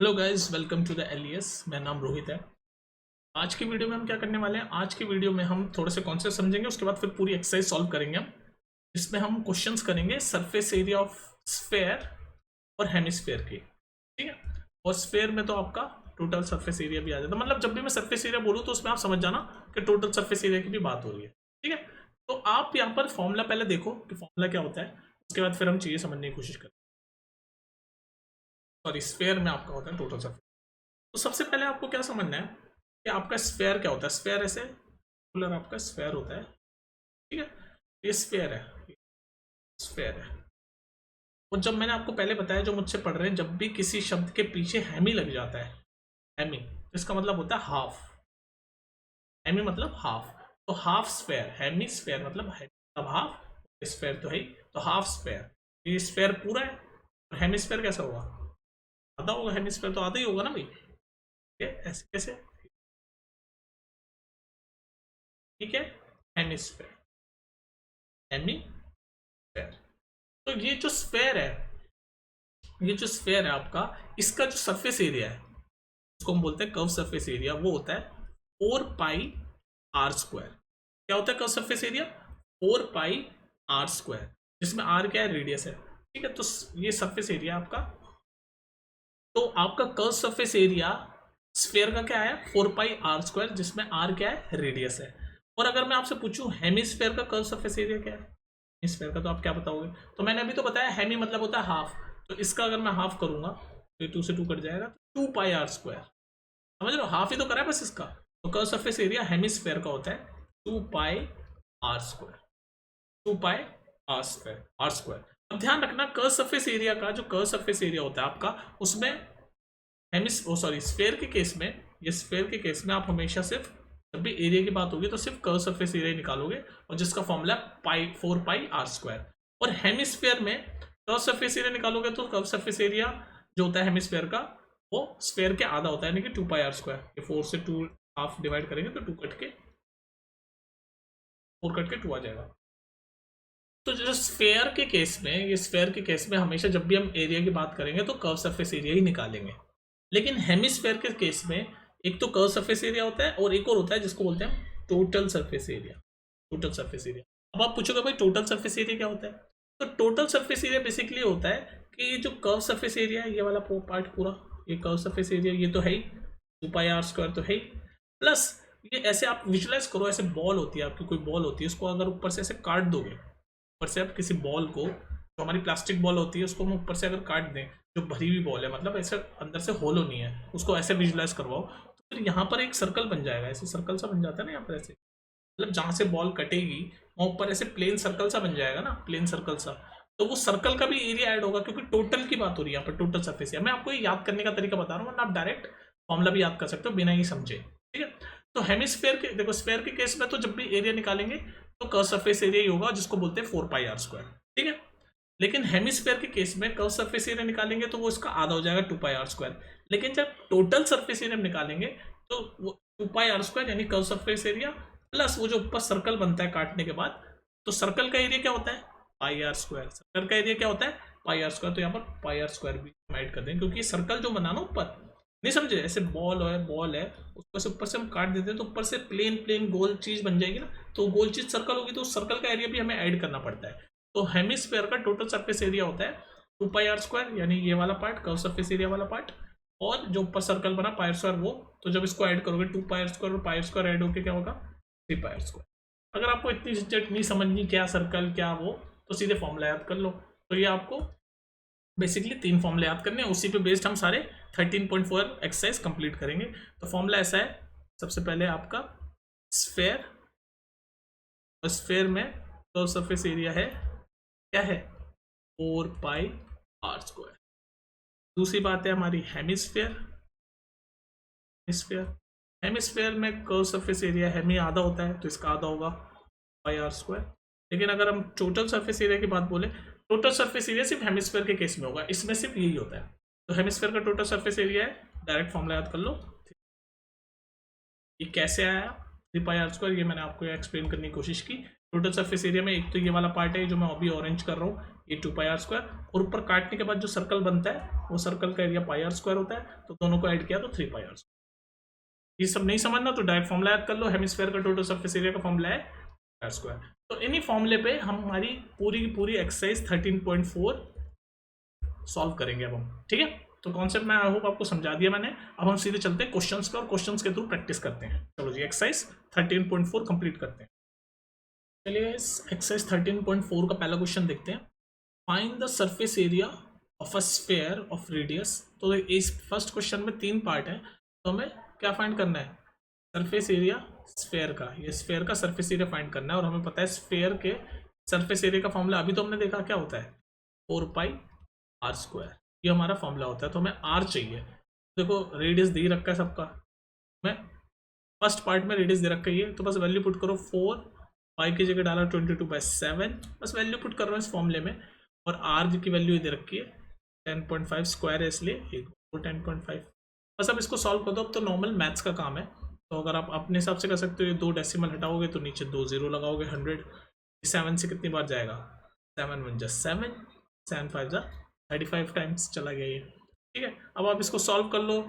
Hello guys, welcome to the Elias. मेरा नाम रोहित है। आज की वीडियो में हम क्या करने वाले हैं? आज की वीडियो में हम थोड़े से कॉन्सेप्ट समझेंगे, उसके बाद फिर पूरी एक्सरसाइज सॉल्व करेंगे हम। इसमें हम क्वेश्चंस करेंगे सरफेस एरिया ऑफ स्फेयर और हेमिस्फेयर की। ठीक है। और स्फेयर में तो आपका टोटल सरफेस एरिया भी आ जाता है। मतलब जब भी मैं सरफेस एरिया बोलूँ तो उसमें आप समझ जाना कि टोटल सरफेस एरिया की भी बात हो रही है। ठीक है। तो आप यहाँ पर फॉर्मूला पहले देखो कि फॉर्मूला क्या होता है, उसके बाद फिर हम चीज़ें समझने की कोशिश करें। सॉरी, स्फेयर में आपका होता है टोटल सरफेस। तो सबसे पहले आपको क्या समझना है कि आपका स्फेयर क्या होता है। स्फेयर ऐसे रेगुलर आपका स्फेयर होता है। ठीक है। ये स्फेयर है, स्फेयर है। और जब मैंने आपको पहले बताया, जो मुझसे पढ़ रहे हैं, जब भी किसी शब्द के पीछे हेमी लग जाता है, हेमी तो इसका मतलब होता है हाफ। हेमी मतलब हाफ। तो हाफ स्फेयर, हेमी स्फेयर मतलब मतलब हाफ। स्फेयर तो है ही, तो हाफ स्फेयर। ये स्फेयर पूरा है। और हेमी स्फेयर कैसा होगा? आधा होगा। हेमी स्फेयर तो आधा ही होगा ना भाई। ठीक है, ऐसे कैसे? ठीक है। Hemisphere, hemisphere. तो ये जो स्फेयर है, ये जो स्फेयर है आपका, इसका जो सरफेस एरिया है उसको हम बोलते हैं कर्व सरफेस एरिया। वो होता है 4 पाई r स्क्वायर। क्या होता है कर्व सरफेस एरिया? 4 पाई r स्क्वायर, जिसमें r क्या है? रेडियस है। ठीक है। तो ये सरफेस एरिया आपका। तो आपका कर्व सरफेस एरिया स्फेयर का क्या है? 4 पाई r स्क्वायर, जिसमें r क्या है? रेडियस है। और अगर मैं आपसे पूछूं हेमिस्फेयर का कर्व सरफेस एरिया क्या है, हेमिस्फेयर का, तो आप क्या बताओगे? तो मैंने अभी तो बताया, हेमी मतलब होता है हाफ। तो इसका अगर मैं हाफ करूंगा तो 2 से 2 कट जाएगा, तो 2 पाई r स्क्वायर। समझ रहे हो? हाफ ही तो करा है बस इसका। तो कर्व सरफेस एरिया हेमिस्फेयर का होता है 2 पाई r स्क्वायर। 2 पाई r स्क्वायर। अब ध्यान रखना, कर्व सरफेस एरिया का जो कर्व सरफेस एरिया होता है आपका, उसमें हेमिस ओ सॉरी स्फेयर के केस में, ये स्फेयर के केस में आप हमेशा सिर्फ, जब भी एरिया की बात होगी तो सिर्फ कर्व सरफेस एरिया निकालोगे, और जिसका फॉर्मूला पाई 4 पाई r स्क्वायर। और हेमिस्फेयर में कर्व सरफेस एरिया निकालोगे तो कर्व सरफेस एरिया जो होता है हेमिस्फेयर का, वो स्फेयर के आधा होता है, यानी कि 2 पाई r स्क्वायर। ये 4 से 2 हाफ डिवाइड करेंगे तो 2 कट के 4 कट के 2 आ जाएगा। तो जो स्फेयर के केस में, ये स्फेयर के केस में हमेशा जब भी हम एरिया की बात करेंगे तो कर्व सरफेस एरिया ही निकालेंगे। लेकिन हेमिस्फेयर के केस में एक तो कर्व सरफेस एरिया होता है, और एक और होता है जिसको बोलते हैं total surface area. Total surface area. अब आप पूछोगे भाई टोटल सरफेस एरिया क्या होता है? तो टोटल सरफेस एरिया बेसिकली होता है कि ये जो कर्व सरफेस एरिया है, ये वाला पार्ट पूरा, ये कर्व सरफेस एरिया, ये तो है ही 2 पाई r स्क्वायर तो है ही। प्लस ये ऐसे आप विजुलाइज करो, ऐसे बॉल होती है आपकी, कोई बॉल होती है, उसको अगर ऊपर से ऐसे काट दोगे, ऊपर से आप किसी बॉल को, जो हमारी प्लास्टिक बॉल होती है, उसको हम ऊपर से अगर काट दें, जो भरी हुई बॉल है, मतलब ऐसे अंदर से होलो नहीं है, उसको ऐसे विजुलाइज करवाओ, तो फिर यहाँ पर एक सर्कल बन जाएगा। ऐसे सर्कल सा बन जाता है ना यहाँ पर, ऐसे मतलब जहाँ से बॉल कटेगी वहाँ ऊपर ऐसे प्लेन सर्कल सा बन जाएगा ना, प्लेन सर्कल सा। तो वो सर्कल का भी एरिया ऐड होगा, क्योंकि टोटल की बात हो रही है यहाँ पर, टोटल सरफेस एरिया। मैं आपको ये याद करने का तरीका बता रहा हूँ, वरना आप डायरेक्ट फॉर्मूला भी याद कर सकते हो बिना ही समझे। ठीक है। तो हेमिस्फेयर के, देखो स्फेयर के केस में तो जब भी एरिया निकालेंगे तो कर्व सरफेस एरिया ही होगा, जिसको बोलते हैं 4 पाई r स्क्वायर। ठीक है। लेकिन हेमिस्फेयर के केस में कर्व सरफेस एरिया निकालेंगे तो वो इसका आधा हो जाएगा 2 पाई r स्क्वायर। लेकिन जब टोटल सरफेस एरिया निकालेंगे तो वो 2 पाई r स्क्वायर, यानी कर्व सरफेस एरिया प्लस वो जो ऊपर सर्कल बनता है काटने के बाद, तो सर्कल का एरिया क्या होता है? पाई r स्क्वायर। सर्कल का एरिया क्या होता है? पाई r स्क्वायर। तो यहाँ पर पाई r स्क्वायर भी ऐड कर देंगे, क्योंकि सर्कल जो बना ना ऊपर, नहीं समझे? ऐसे बॉल है ऊपर से, ऊपर से हम काट देते हैं तो ऊपर से प्लेन प्लेन गोल चीज बन जाएगी ना, तो गोल चीज सर्कल होगी, तो उस सर्कल का एरिया भी हमें ऐड करना पड़ता है। तो हेमिस्फेयर का टोटल सरफेस एरिया होता है 2 पाई r स्क्वायर, यानी ये वाला पार्ट, कर्व सरफेस एरिया वाला पार्ट, और जो ऊपर सर्कल बना पाई r स्क्वायर वो। तो जब इसको ऐड करोगे 2 पाई r स्क्वायर और पाई r स्क्वायर ऐड होकर क्या होगा? 3 पाई r स्क्वायर। अगर आपको इतनी झंझट नहीं समझनी क्या सर्कल क्या वो, तो सीधे फॉर्मूला याद कर लो। तो ये आपको बेसिकली 3 फॉर्मूले याद करने हैं, उसी पे बेस्ड हम सारे 13.4 एक्सरसाइज कंप्लीट करेंगे। तो फॉर्मूला ऐसा है, सबसे पहले आपका स्फेयर, और स्फेयर में कर्व सरफेस एरिया है, क्या है? 4 पाई r स्क्वायर। दूसरी बात है हमारी हेमिस्फेयर। हेमिस्फेयर, हेमिस्फेयर में कर्व सरफेस एरिया, हेमी आधा होता है तो इसका आधा होगा पाई r स्क्वायर। लेकिन अगर हम टोटल सरफेस एरिया की बात बोले, टोटल सरफेस एरिया सिर्फ हेमिस्फेयर के केस में होगा, इसमें सिर्फ यही होता है। तो हेमिस्फेयर का टोटल सरफेस एरिया है, डायरेक्ट फॉर्मूला याद कर लो। ये कैसे आया 3 पाई r स्क्वायर, ये मैंने आपको एक्सप्लेन करने की कोशिश की। टोटल सरफेस एरिया में एक तो ये वाला पार्ट है जो मैं अभी ऑरेंज कर रहा हूँ, ये 2 पाई आर स्क्वायर, और ऊपर काटने के बाद जो सर्कल बनता है वो सर्कल का एरिया पाई आर स्क्वायर होता है, तो दोनों को ऐड किया तो 3 पाई आर स्क्वायर। ये सब नहीं समझना तो डायरेक्ट फॉर्मूला याद कर लो, हेमिस्फेयर का टोटल सरफेस एरिया का फॉर्मूला है आर स्क्वायर। तो इन्हीं फॉर्मूले पे हमारी पूरी की पूरी एक्सरसाइज 13.4 सॉल्व करेंगे अब हम, ठीक है। तो कॉन्सेप्ट मैं आई होप आपको समझा दिया मैंने। अब हम सीधे चलते हैं क्वेश्चंस पे और क्वेश्चंस के थ्रू प्रैक्टिस करते हैं। चलो जी एक्सरसाइज 13.4 कंप्लीट करते हैं। चलिए इस एक्सरसाइज 13.4 का पहला क्वेश्चन देखते हैं। Find the surface area of a sphere of radius. तो इस फर्स्ट क्वेश्चन में 3 पार्ट है, तो हमें क्या फाइंड करना है, सरफेस एरिया स्फेयर का, ये स्फेयर का सरफेस एरिया फाइंड करना है। और हमें पता है स्फेयर के सरफेस एरिया का फॉर्मूला अभी तो हमने देखा क्या होता है, 4 पाई आर स्क्वायर, ये हमारा फॉर्मूला होता है। तो हमें आर चाहिए, देखो रेडियस दे रखा है सबका, मैं फर्स्ट पार्ट में रेडियस दे रखा है, तो बस वैल्यू पुट करो 4 पाई की जगह डाला 22/7, बस वैल्यू पुट कर रहा हूँ इस फॉर्मूले में। और आर की वैल्यू दे रखी है 10.5 स्क्वायर है, इसलिए 10.5। बस अब इसको सॉल्व कर दो। अब तो नॉर्मल मैथ्स का काम है, तो अगर आप अपने हिसाब से कर सकते हो, ये 2 डेसिमल हटाओगे तो नीचे 2 जीरो लगाओगे, 100 7 से कितनी बार जाएगा, 7 1 7 7 5 35 टाइम्स चला गया ये, ठीक है। अब आप इसको सॉल्व कर लो,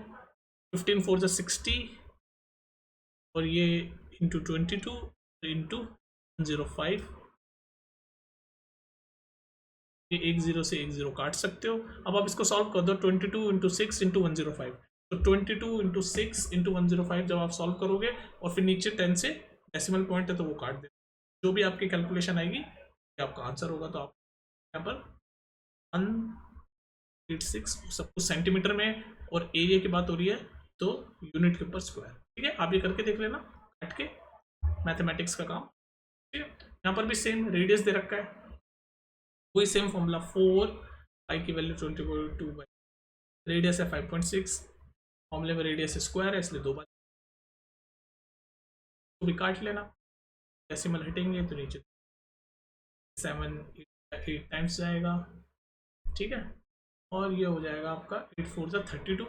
15 4 60, और ये इंटू 22 इंटू 105, ये 1 0 से 1 0 काट सकते हो। अब आप इसको सॉल्व कर दो, 22 इंटू 6 इंटू 105, तो 22 इंटू 6 इंटू 105 जब आप सॉल्व करोगे और फिर नीचे 10 से डेसिमल पॉइंट है तो वो काट दे, जो भी आपकी कैलकुलेशन आएगी ये आपका आंसर होगा। तो आप यहाँ पर 186 सब कुछ सेंटीमीटर में, और एरिया की बात हो रही है तो यूनिट के ऊपर स्क्वायर, ठीक है। आप ये करके देख लेना काट के, मैथमेटिक्स का काम, ठीक है। यहाँ पर भी सेम रेडियस दे रखा है, वही सेम फॉर्मूला 4 पाई की वैल्यू 22 बाई, रेडियस है 5.6, फॉर्मूले में रेडियस स्क्वायर है इसलिए 2 बार तो भी काट लेना, डेसिमल हटेंगे तो नीचे 7 8 टाइम्स जाएगा, ठीक है। और ये हो जाएगा आपका 8 4 32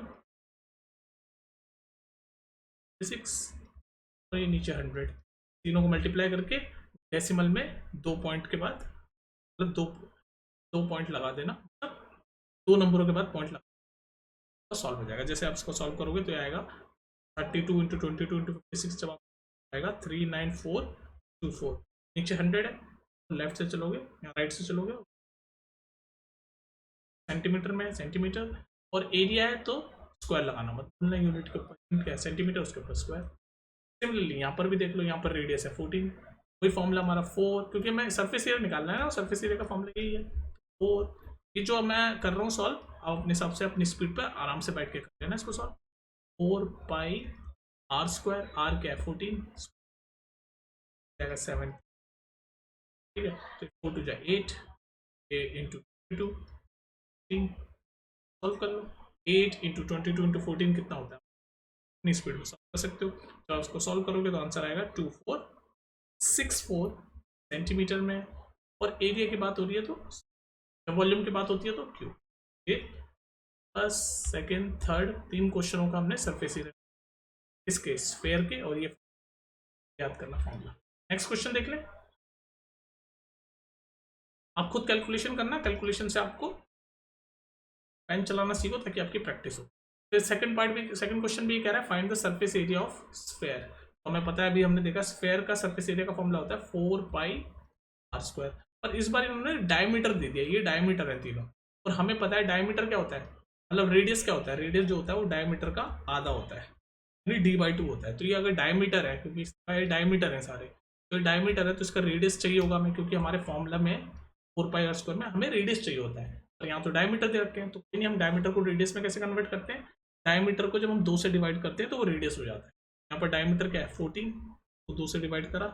6, और ये नीचे 100, तीनों को मल्टीप्लाई करके डेसिमल में 2 पॉइंट के बाद, मतलब 2 पॉइंट लगा देना, मतलब 2 नंबरों के बाद पॉइंट लगा तो सॉल्व हो जाएगा। जैसे आप इसको सॉल्व करोगे तो आएगा 32 इंटू 22 इंटू 56, जब आएगा 39424, नीचे 100 है, लेफ्ट से चलोगे या राइट से चलोगे, सेंटीमीटर में सेंटीमीटर, और एरिया है तो स्क्वायर लगाना, मतलब यूनिट के ऊपर क्या सेंटीमीटर उसके ऊपर स्क्वायर। सिमिलरली यहाँ पर भी देख लो, यहाँ पर रेडियस है 14, वही फॉर्मूला हमारा 4, क्योंकि मैं सरफेस एरिया निकालना है ना, सरफेस एरिया का फॉर्मूला यही है 4। ये जो मैं कर रहा हूँ सॉल्व, आप अपने हिसाब से अपनी स्पीड पर आराम से बैठ के कर लेना इसको solve. 4 pi r square, r क्या है 14, 7, ठीक है। तो 4 2 8 इंटू 22 सॉल्व कर लो, 8 इंटू 22 इंटू 14 कितना होता है, अपनी स्पीड में सॉल्व कर सकते हो। तो उसको सॉल्व करोगे तो आंसर आएगा 2464 सेंटीमीटर में। और एरिया की बात हो रही है तो, वॉल्यूम की बात होती है तो क्यू। ये फर्स्ट सेकेंड थर्ड 3 क्वेश्चनों का हमने सरफेस एरिया इसके स्फेयर के, और ये याद करना फॉर्मूला। नेक्स्ट क्वेश्चन देख लें, आप खुद कैलकुलेशन करना, कैलकुलेशन से आपको पेन चलाना सीखो ताकि आपकी प्रैक्टिस हो। फिर सेकंड पार्ट भी, सेकंड क्वेश्चन भी ये कह रहा है find the surface area of sphere. तो हमें पता है, अभी हमने देखा स्फेयर का सरफेस एरिया का फॉर्मूला होता है 4 पाई आर स्क्वायर, पर इस बार इन्होंने डायमीटर दे दिया, ये डायमीटर है तीनों, और हमें पता है डायमीटर क्या होता है, मतलब रेडियस क्या होता है, रेडियस जो होता है वो डायमीटर का आधा होता है, यानी d/2 होता है। तो ये अगर डायमीटर है, क्योंकि इसका डायमीटर है सारे, तो डायमीटर है तो इसका रेडियस चाहिए होगा हमें, क्योंकि हमारे फॉर्मूला में 4 पाई आर स्क्वायर में हमें रेडियस चाहिए होता है। तो यहाँ तो डायमीटर दे रखे हैं, तो नहीं, हम डायमीटर को रेडियस में कैसे कन्वर्ट करते हैं, डायमीटर को जब हम 2 से डिवाइड करते हैं तो वो रेडियस हो जाता है। यहाँ पर डायमीटर क्या है 14, तो 2 से डिवाइड करा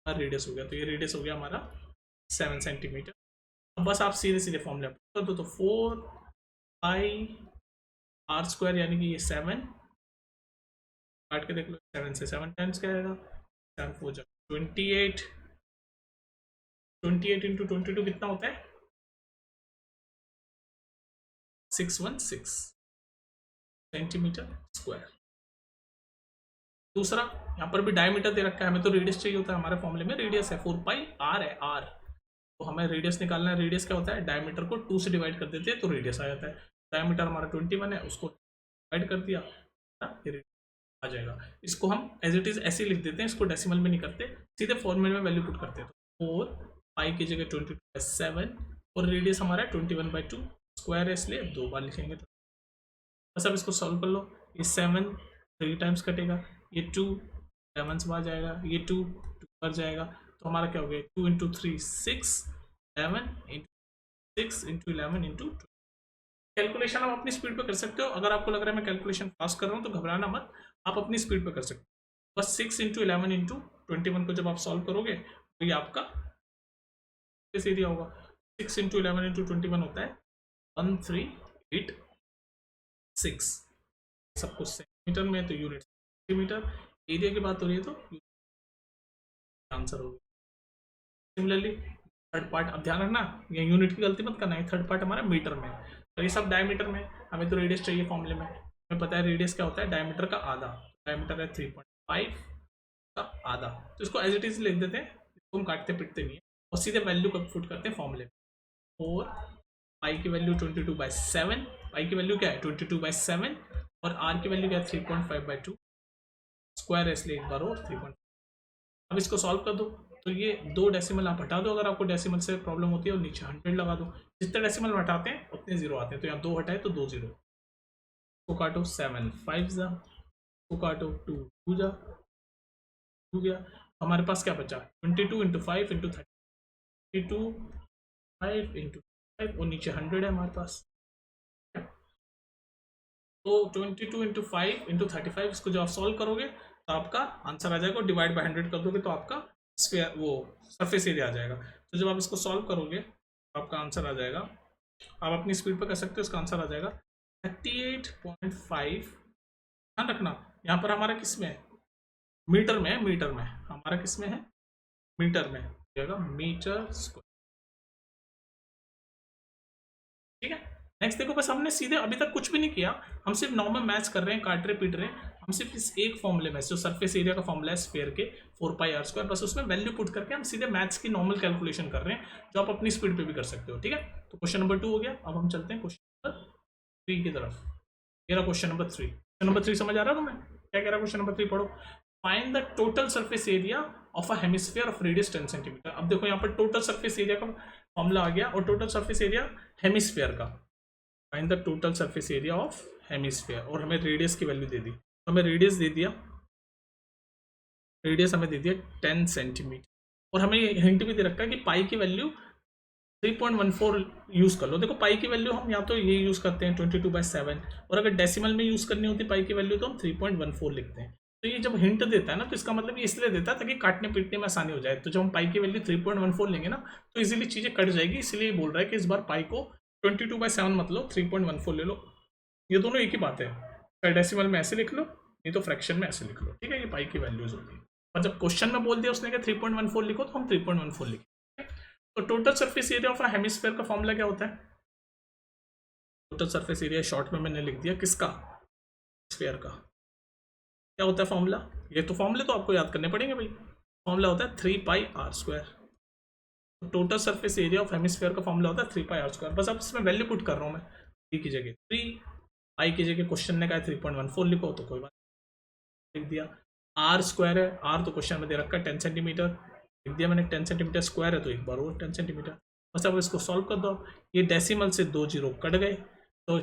और रेडियस हो गया, तो ये रेडियस हो गया हमारा 7 सेंटीमीटर। अब बस आप सीधे सीधे फॉर्मूला कर दो, तो 4 पाई आर स्क्वायर यानी कि ये 7, काट के देख लो, 7 से 7 टाइम्स क्या आएगा, 7 4 28, 28 इंटू 22 कितना होता है 616 सेंटीमीटर स्क्वायर। दूसरा, यहाँ पर भी डायमीटर दे रखा है, हमें तो रेडियस चाहिए होता है, हमारे फॉर्मूले में रेडियस है 4 पाई आर है, आर तो हमें रेडियस निकालना है। रेडियस क्या होता है, डायमीटर को 2 से डिवाइड कर देते हैं तो रेडियस आ जाता है। डायमीटर हमारा 21 है, उसको डिवाइड कर दिया ये आ जाएगा। इसको हम एज इट इज ऐसे ही लिख देते हैं, इसको डेसिमल में नहीं करते, सीधे फॉर्मूले में वैल्यू पुट करते हैं। तो 4 पाई की जगह 22/7 और रेडियस हमारा 21/2 स्क्वायर है, इसलिए 2 बार लिखेंगे। तो बस अब इसको सॉल्व कर लो। ये 7 3 टाइम्स कटेगा, ये 2 11 से बाहर जाएगा, ये 2 2 बार जाएगा, तो हमारा क्या हो गया 2 into 3 6 11 into 6 into 11 into. Calculation आप अपनी स्पीड पे कर सकते हो। अगर आपको लग रहा है मैं कैलकुलेशन पास कर रहा हूँ तो घबराना मत, आप अपनी स्पीड पे कर सकते हो। बस 6 इंटू 11 इंटू 21 को जब आप सॉल्व करोगे तो ये आपका किस एरिया होगा। 6 इंटू 11 इंटू 21 होता है 1386। सब कुछ सेंटीमीटर में है तो यूनिट सेंटीमीटर, एरिया की बात हो रही है तो आंसर होगा। सिमिलरली थर्ड पार्ट, अब ध्यान रखना ये यूनिट की गलती मत करना है, थर्ड पार्ट हमारा मीटर में है और ये सब डायमीटर में। हमें तो रेडियस चाहिए फॉर्मूले में, हमें पता है रेडियस क्या होता है, डायमीटर का आधा। डायमीटर है 3.5 का आधा, तो इसको एज इट इज लिख देते हैं, इसको हम काटते पिटते नहीं है और सीधे वैल्यू को पुट करते हैं फॉर्मूले में। 4 पाई की वैल्यू 22/7, पाई की वैल्यू क्या है 22/7 और आर की वैल्यू क्या है 3.5/2 स्क्वायर है, इसलिए एक बार और 3. अब इसको सॉल्व कर दो, तो ये 2 डेसिमल आप हटा दो अगर आपको डेसिमल से प्रॉब्लम होती है, और नीचे 100 लगा दो। जितने डेसिमल हटाते हैं उतने जीरो आते हैं, तो यहाँ 2 हटाए तो 2 जीरो। को काटो 7 5 जा, को काटो 2 2 जा, 2 गया। हमारे पास क्या बचा 22 इंटू 5 इंटू 32 5 इंटू 5 और नीचे 100 है हमारे पास। तो 22 इंटू 5 इंटू 35 इसको जब आप सॉल्व करोगे तो आपका आंसर आ जाएगा, डिवाइड बाय 100 कर दोगे तो आपका स्फीयर वो सरफेस एरिया आ जाएगा। तो जब आप इसको सॉल्व करोगे तो आपका आंसर आ जाएगा, आप अपनी स्पीड पर कर सकते हो, इसका आंसर आ जाएगा 38.5। ध्यान रखना यहाँ पर हमारा किस में है, मीटर में है, मीटर में हमारा किस में है, मीटर में जाएगा, मीटर स्क्वायर। ठीक है, नेक्स्ट देखो, बस हमने सीधे अभी तक कुछ भी नहीं किया, हम सिर्फ नॉर्मल मैच कर रहे हैं, काट रहे पीट रहे हैं। हम सिर्फ इस एक फॉर्मूले में जो सरफेस एरिया का फॉर्मूला है स्फीयर के 4πr², बस उसमें वैल्यू पुट करके हम सीधे मैथ्स की नॉर्मल कैलकुलेशन कर रहे हैं, जो आप अपनी स्पीड पे भी कर सकते हो। ठीक है, तो क्वेश्चन नंबर 2 हो गया। अब हम चलते हैं क्वेश्चन नंबर 3 की तरफ। ये रहा क्वेश्चन नंबर 3। क्वेश्चन नंबर 3 समझ आ रहा है तुम्हें क्या कह रहा है क्वेश्चन नंबर 3? पढ़ो। Find the total surface area of a hemisphere of radius 10 centimetre. अब देखो यहाँ पर टोटल सरफेस एरिया का फॉर्मूला आ गया, और टोटल सरफेस एरिया हेमिस्फीयर का, find the total surface area of hemisphere, और हमें रेडियस की वैल्यू दे दी, तो हमें रेडियस दे दिया, रेडियस हमें दे दिया 10 सेंटीमीटर, और हमें हिंट भी दे रखा है कि पाई की वैल्यू 3.14 यूज़ कर लो। देखो पाई की वैल्यू हम या तो ये यूज़ करते हैं 22/7, और अगर डेसिमल में यूज़ करनी होती पाई की वैल्यू तो हम 3.14 लिखते हैं। तो ये जब हिंट देता है ना, तो इसका मतलब ये इसलिए देता है ताकि काटने पीटने में आसानी हो जाए। तो जब हम पाई की वैल्यू 3.14 लेंगे ना, तो इजीली चीज़ें कट जाएगी, इसलिए बोल रहा है कि इस बार पाई को 22/7 मत लो, 3.14 ले लो। ये दोनों एक ही बात है, चाहे डेसिमल में ऐसे लिख लो, नहीं तो फ्रैक्शन में ऐसे लिख लो। ठीक है, ये पाई की वैल्यूज होती है, और जब क्वेश्चन में बोल दिया उसने कि 3.14 लिखो, तो हम 3.14 लिखें। तो total surface area of a hemisphere का फॉर्मूला क्या होता है? टोटल सरफेस एरिया शॉर्ट में मैंने लिख दिया, किसका, स्फीयर का। क्या होता है फॉर्मूला? ये तो फॉर्मूले तो आपको याद करने पड़ेंगे भाई। फॉर्मूला होता है 3πr²। Total surface area of hemisphere का फॉर्मूला होता है 3πr²। बस अब इसमें वैल्यू पुट कर रहा हूँ मैं, 3 की जगह 3, पाई की जगह क्वेश्चन ने कहा 3.14 लिखो, तो कोई बात लिख दिया। आर स्क्वायर है, आर तो क्वेश्चन में दे रखा है 10 सेंटीमीटर, लिख दिया मैंने 10 सेंटीमीटर स्क्वायर है, तो एक बार और 10 सेंटीमीटर। बस अब इसको सॉल्व कर दो। ये डेसिमल से 2 जीरो कट गए, तो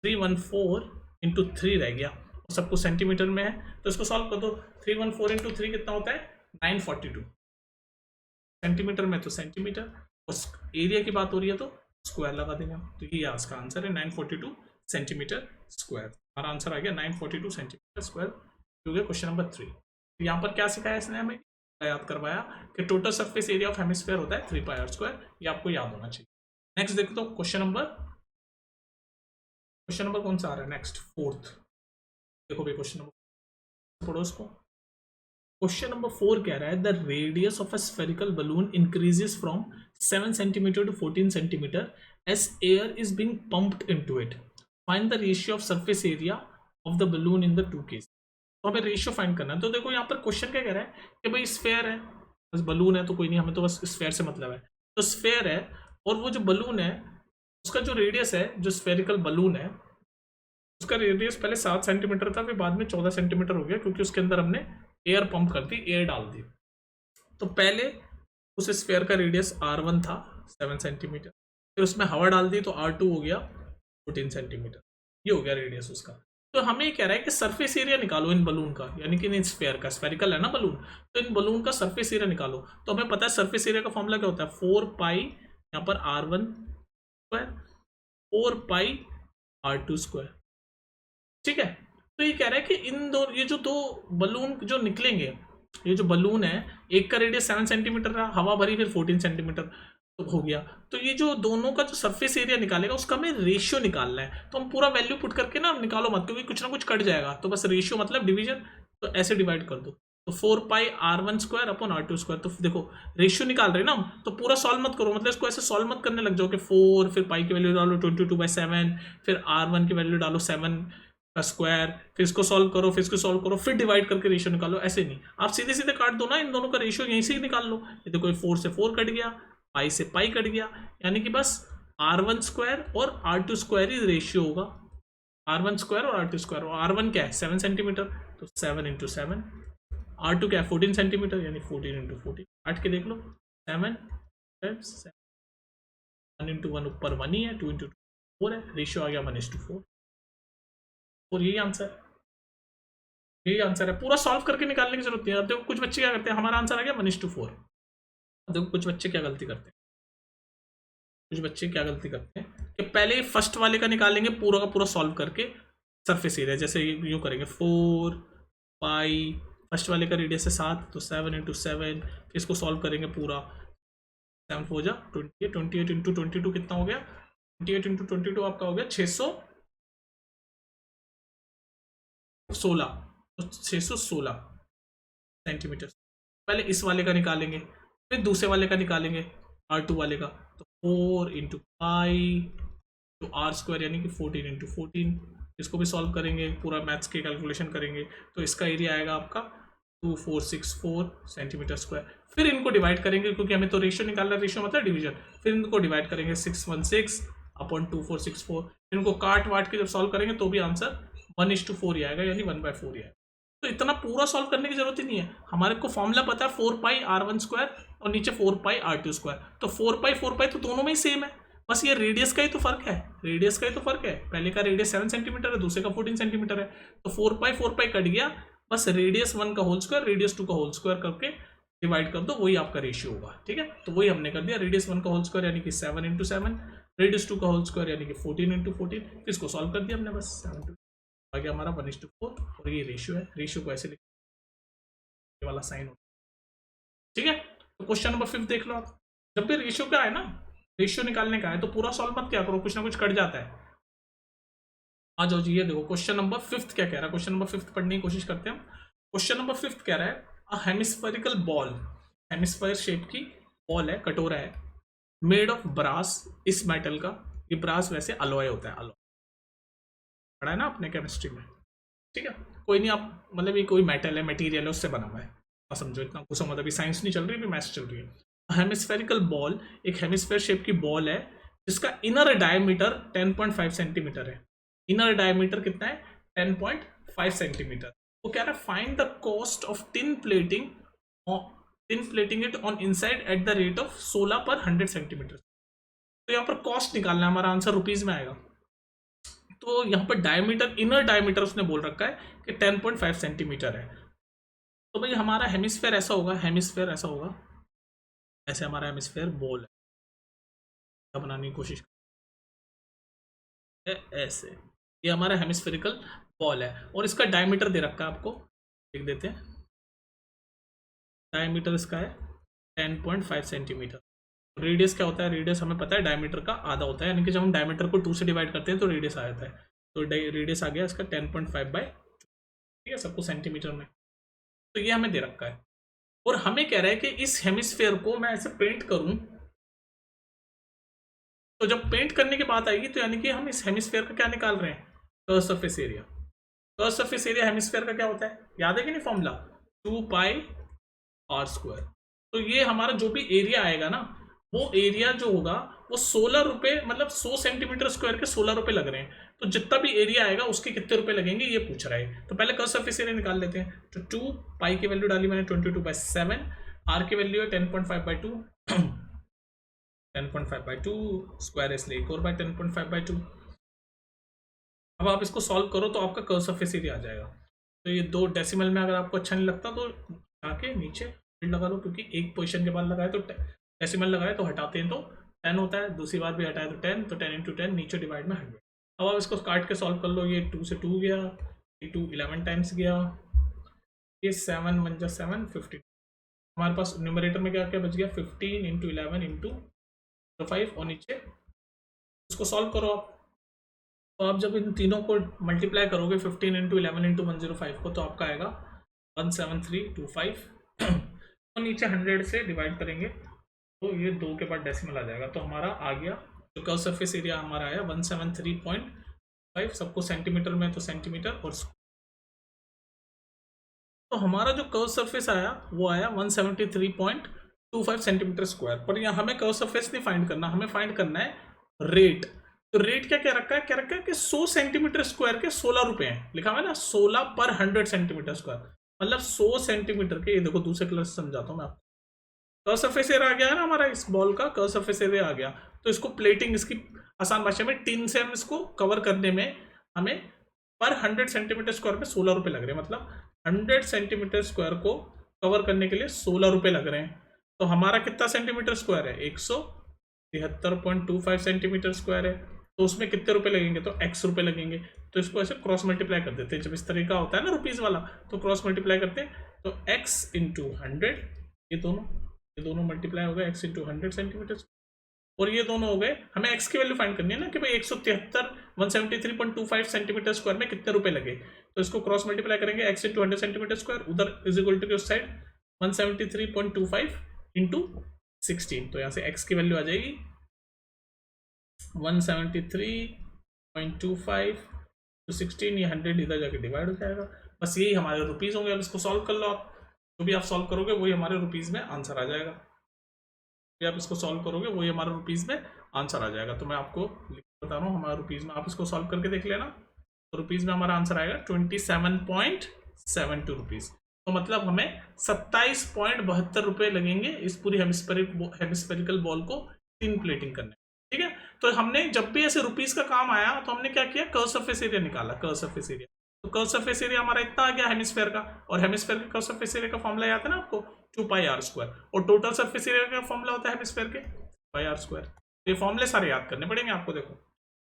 314 इंटू 3 रह गया, और सब कुछ सेंटीमीटर में है, तो इसको सॉल्व कर दो। 314 इंटू 3 कितना होता है 942 सेंटीमीटर में, तो सेंटीमीटर, और एरिया की बात हो रही है तो स्क्वायर लगा देंगे। तो ये इसका आंसर है 942 सेंटीमीटर स्क्वायर। हमारा आंसर आ गया 942 सेंटीमीटर स्क्वायर। हो गया क्वेश्चन नंबर 3। तो यहाँ पर क्या सिखाया इसने हमें, याद करवाया कि total surface area of hemisphere होता है 3πr²। ये आपको याद होना चाहिए। नेक्स्ट देखो तो क्वेश्चन नंबर कौन सा आ रहा है नेक्स्ट, 4th। देखो भाई क्वेश्चन नंबर पढ़ो उसको। क्वेश्चन नंबर 4 कह रहा है the radius of a spherical balloon increases from 7 centimetre to 14 centimetre as air is being pumped into it. Find the ratio of surface area of the balloon in the two case. तो हमें ratio find करना है। तो देखो यहाँ पर question क्या कह रहा है कि भाई स्फेयर है, बस बलून है तो कोई नहीं, हमें तो बस स्फेयर से मतलब है। तो स्फेयर है और वो जो बलून है उसका जो रेडियस है, जो स्फेरिकल बलून है उसका रेडियस पहले 7 सेंटीमीटर था, फिर बाद में 14 सेंटीमीटर हो गया क्योंकि उसके अंदर हमने एयर पंप कर दी, एयर डाल दी। तो पहले उस स्फेयर का रेडियस R1 था 7 सेंटीमीटर, फिर उसमें हवा डाल दी तो R2 हो गया 14 सेंटीमीटर, ये हो गया रेडियस उसका। तो हमें कह रहा है कि सरफेस एरिया निकालो इन बलून का, यानी कि इन स्फेयर का, स्फेरिकल है ना बलून, तो इन बलून का सरफेस एरिया निकालो। तो हमें पता है सरफेस एरिया का फॉर्मूला क्या होता है, 4 पाई यहाँ पर R1 स्क्वायर 4 पाई R2 स्क्वायर, ठीक है। तो ये कह रहा है कि इन दो, ये जो दो बलून जो निकलेंगे, ये जो बलून है एक का रेडियस 7 सेंटीमीटर था, हवा भरी फिर 14 सेंटीमीटर तो हो गया, तो ये जो दोनों का जो सरफेस एरिया निकालेगा उसका हमें रेशियो निकालना है। तो हम पूरा वैल्यू पुट करके ना निकालो मत, क्योंकि कुछ ना कुछ कट जाएगा, तो बस रेशियो मतलब डिवीजन, तो ऐसे डिवाइड कर दो। तो 4 पाई R1 square upon R2 square, तो देखो रेशियो निकाल रहे हैं ना हम, तो पूरा सॉल्व मत करो, मतलब इसको ऐसे सॉल्व मत करने लग जाओ कि 4 फिर पाई की वैल्यू डालो 22/7, फिर R1 की वैल्यू डालो 7 का स्क्वायर, फिर इसको सॉल्व करो, फिर इसको सॉल्व करो, फिर डिवाइड करके रेशियो निकालो, ऐसे नहीं, आप सीधे सीधे काट दो ना, इन दोनों का रेशियो यहीं से ही निकाल लो। ये देखो 4 से 4 कट गया, पाई से पाई कट गया, यानी कि बस R1 स्क्वायर और R2 स्क्वायर ही रेशियो होगा, R1 स्क्वायर और R2 स्क्वायर। और R1 क्या है 7 सेंटीमीटर, तो 7 इंटू 7, R2 क्या है 14 सेंटीमीटर, यानी 14 इंटू 14, काट के देख लो 7 1 इंटू 1 ऊपर 1 ही है, 2 इंटू 4 है, रेशियो आ गया 1:4, और यही आंसर है, यही आंसर है। पूरा सॉल्व करके निकालने की जरूरत नहीं है। अब देखो कुछ बच्चे क्या करते हैं, हमारा आंसर आ गया 1:4। अब देखो कुछ बच्चे क्या गलती करते हैं, कुछ बच्चे क्या गलती करते हैं कि पहले फर्स्ट वाले का निकालेंगे पूरा का पूरा सॉल्व करके सरफेस एरिया, जैसे यूँ करेंगे 4 पाई, फर्स्ट वाले का रेडियस है 7, तो 7 इंटू 7, फिर इसको सॉल्व करेंगे पूरा, 7 4 जा 28, 28 इंटू 22 कितना हो गया, 28 इंटू 22 आपका हो गया 616, तो 616 सेंटीमीटर। पहले इस वाले का निकालेंगे, फिर दूसरे वाले का निकालेंगे R2 वाले का, तो 4 इंटू पाई तो R स्क्वायर यानी कि 14 इंटू 14, इसको भी सॉल्व करेंगे, पूरा मैथ्स के कैलकुलेशन करेंगे, तो इसका एरिया आएगा आपका 2464 सेंटीमीटर स्क्वायर। फिर इनको डिवाइड करेंगे क्योंकि हमें तो रेशियो निकालना है, रेशियो मतलब डिवीजन, फिर इनको डिवाइड करेंगे 616 अपॉन 2464, इनको काट वाट के जब सॉल्व करेंगे तो भी आंसर 1:4 ही आएगा, यानी 1/4 ही आएगा। तो इतना पूरा सॉल्व करने की जरूरत ही नहीं है, हमारे को फॉर्मूला पता है 4 पाई R1 स्क्वायर और नीचे 4 पाई R2 स्क्वायर, तो 4 पाई तो दोनों में ही सेम है, बस ये रेडियस का ही तो फर्क है, रेडियस का ही तो फर्क है, पहले का रेडियस 7 सेंटीमीटर है, दूसरे का 14 सेंटीमीटर है, तो 4 पाई कट गया, बस रेडियस 1 का होल स्क्वायर रेडियस 2 का होल स्क्वायर करके डिवाइड कर दो, वही आपका रेशियो होगा, ठीक है। तो वही हमने कर दिया, रेडियस 1 का होल स्क्वायर यानी कि 7 इंटू 7, रेडियस 2 का होल स्क्वायर यानी कि 14 इंटू 14, फिर इसको सॉल्व कर दिया हमने, बस 7 आ गया हमारा 1:4, और ये रेशियो है, रेशियो को ऐसे लिख वाला साइन होता है, ठीक है। तो क्वेश्चन नंबर 5 देख लो आप, जब भी रेशियो का है ना, रेशियो निकालने का है तो पूरा सॉल्व मत क्या करो, कुछ ना कुछ कट जाता है। आ जाओ जी, ये देखो क्वेश्चन नंबर 5 क्या कह रहा है, क्वेश्चन नंबर 5 पढ़ने की कोशिश करते हैं हम। क्वेश्चन नंबर 5 कह रहा है अ हेमिस्फेरिकल बॉल, हेमिस्फेयर शेप की बॉल है, कटोरा है, मेड ऑफ ब्रास, इस मेटल का, ये ब्रास वैसे अलॉय होता है, अलॉय पढ़ा है ना आपने केमिस्ट्री में, ठीक है। कोई नहीं, आप मतलब ये कोई मेटल है, मटेरियल है, उससे बना हुआ है, समझो इतना कुछ, मतलब अभी साइंस नहीं चल रही, अभी मैथ्स चल रही है। हेमिस्फेरिकल बॉल एक हेमिस्फेयर शेप की बॉल है जिसका इनर डायमीटर 10.5 सेंटीमीटर है, इनर डायमीटर कितना है 10.5 सेंटीमीटर। वो कह रहा है find the cost of tin plating it on inside at the rate of 16 पर 100 सेंटीमीटर। तो यहाँ पर कॉस्ट निकालना है, हमारा आंसर रुपीज में आएगा। तो यहाँ पर डायमीटर, इनर डायमीटर उसने बोल रखा है कि 10.5 सेंटीमीटर है, तो भाई हमारा हेमिस्फेयर ऐसा होगा, हेमिस्फेयर ऐसा होगा, ऐसे हमारा हेमिस्फेयर बॉल है, बनाने की कोशिश ऐसे, ये हमारा हेमिस्फेरिकल बॉल है, और इसका डायमीटर दे रखा है आपको, लिख देते हैं, डायमीटर इसका है 10.5 सेंटीमीटर। रेडियस क्या होता है, रेडियस हमें पता है डायमीटर का आधा होता है, यानी कि जब हम डायमीटर को 2 से डिवाइड करते हैं तो रेडियस आ जाता है, तो रेडियस आ गया इसका 10.5/2, ठीक है, सबको सेंटीमीटर में, तो ये हमें दे रखा है। और हमें कह रहा है कि इस हेमिस्फेयर को मैं ऐसे पेंट करूं, तो जब पेंट करने की बात आएगी तो यानी कि हम इस हेमिस्फेयर का क्या निकाल रहे हैं, curve surface area. Curve surface area hemisphere का क्या होता है, याद है कि नहीं फॉर्मूला, 2 पाई R स्क्वायर। तो ये हमारा जो भी एरिया आएगा ना, वो एरिया जो होगा वो 16 रुपये, मतलब 100 सेंटीमीटर स्क्वायर के 16 रुपये लग रहे हैं। तो जितना भी एरिया आएगा उसके कितने रुपए लगेंगे ये पूछ रहा है। तो पहले कर्व सरफेस एरिया निकाल लेते हैं। तो 2 पाई की वैल्यू डाली मैंने 22/7, आर की वैल्यू है 10.5/2, 10.5/2 स्क्वायर है इसलिए 1 और बाय 10.5/2। अब आप इसको सॉल्व करो तो आपका कर्व सरफेस एरिया आ जाएगा। तो ये 2 डेसिमल में अगर आपको अच्छा नहीं लगता तो आके नीचे लगा लो, क्योंकि एक पोजीशन के बाद लगाए तो डेसिमल लगाए तो हटाते हैं तो 10 होता है, दूसरी बार भी हटाए तो 10, तो 10 इंटू 10 नीचे डिवाइड में 100। अब आप इसको काट के सॉल्व कर लो। ये 2 से 2 गया, ये 2 11 टाइम्स गया, ये 7 1 जा 7 15। हमारे पास न्यूमरेटर में क्या क्या बच गया 15 इंटू 11 इंटू 5 और नीचे इसको सॉल्व करो आप। तो आप जब इन तीनों को मल्टीप्लाई करोगे 15 इंटू 11 इंटू 105 को, तो आपका आएगा 17325 और नीचे 100 से डिवाइड करेंगे तो ये 2 के बाद डेसिमल आ जाएगा। तो हमारा आ गया जो कर्व सरफेस एरिया हमारा आया 173.5, सबको सेंटीमीटर में तो सेंटीमीटर, और तो हमारा जो कर्व सरफेस आया वो आया 173.25 सेंटीमीटर स्क्वायर। पर यहाँ हमें कर्व सरफेस नहीं फाइंड करना, हमें फाइंड करना है रेट। तो रेट क्या क्या रखा है, क्या रखा है कि 100 सेंटीमीटर स्क्वायर के 16 रुपए हैं, लिखा हुआ है ना 16 पर 100 सेंटीमीटर स्क्वायर, मतलब 100 सेंटीमीटर के, ये देखो दूसरे कलर से समझाता हूँ मैं आपको। कर्व सरफेस एरिया आ गया है ना हमारा, इस बॉल का कर्व सरफेस एरिया आ गया। तो इसको प्लेटिंग, इसकी आसान भाषा में टिन से हम इसको कवर करने में हमें पर 100 सेंटीमीटर स्क्वायर पे 16 रुपए लग रहे हैं, मतलब 100 सेंटीमीटर स्क्वायर को कवर करने के लिए 16 रुपए लग रहे हैं। तो हमारा कितना सेंटीमीटर स्क्वायर है 173.25 सेंटीमीटर स्क्वायर है। तो उसमें कितने रुपए लगेंगे, तो x रुपए लगेंगे। तो इसको ऐसे क्रॉस मल्टीप्लाई कर देते हैं, जब इस तरीका होता है ना रुपीज वाला, तो क्रॉस मल्टीप्लाई करते हैं। तो x इंटू 100, ये दोनों मल्टीप्लाई हो गए x इंटू 100 सेंटीमीटर, और ये दोनों हो गए। हमें x की वैल्यू फाइंड करनी है ना कि भाई 173.25 सेंटीमीटर स्क्वायर में कितने रुपए लगे। तो इसको क्रॉस मल्टीप्लाई करेंगे, x इंटू 100 सेंटीमीटर स्क्वायर, उधर इज इक्वल टू उस साइड 173.25 इंटू 16। तो यहाँ से x की वैल्यू आ जाएगी 173.25 तो 16, ये 100 इधर जाके डिवाइड हो जाएगा। बस यही हमारे रुपीज़ होंगे। अब इसको सॉल्व कर लो आप, जो भी आप सॉल्व करोगे वही हमारे रुपीज़ में आंसर आ जाएगा। जो आप इसको सॉल्व करोगे वही हमारे रुपीज़ में आंसर आ जाएगा। तो मैं आपको बता रहा हूँ हमारा रुपीज़ में, आप इसको सॉल्व करके देख लेना। तो रुपीज़ में हमारा आंसर आएगा 27.72 रुपीज़। तो मतलब हमें 27.72 रुपये लगेंगे इस पूरी हेमिस्फेरिकल बॉल को टिन प्लेटिंग करने। ठीक है, तो हमने जब भी ऐसे रुपीज का काम आया तो हमने क्या किया, कर्व सरफेस एरिया निकाला। कर्व सरफेस एरिया, तो कर्व सरफेस एरिया हमारा इतना आ गया हेमिस्फेयर का, और हेमिस्फेयर के कर्व सरफेस एरिया का फॉर्मूला याद है ना आपको 2πr², और टोटल सरफेस एरिया का फॉर्मूला होता है हेमिस्फेयर के πr²। ये फॉर्मूले सारे याद करने पड़ेंगे आपको, देखो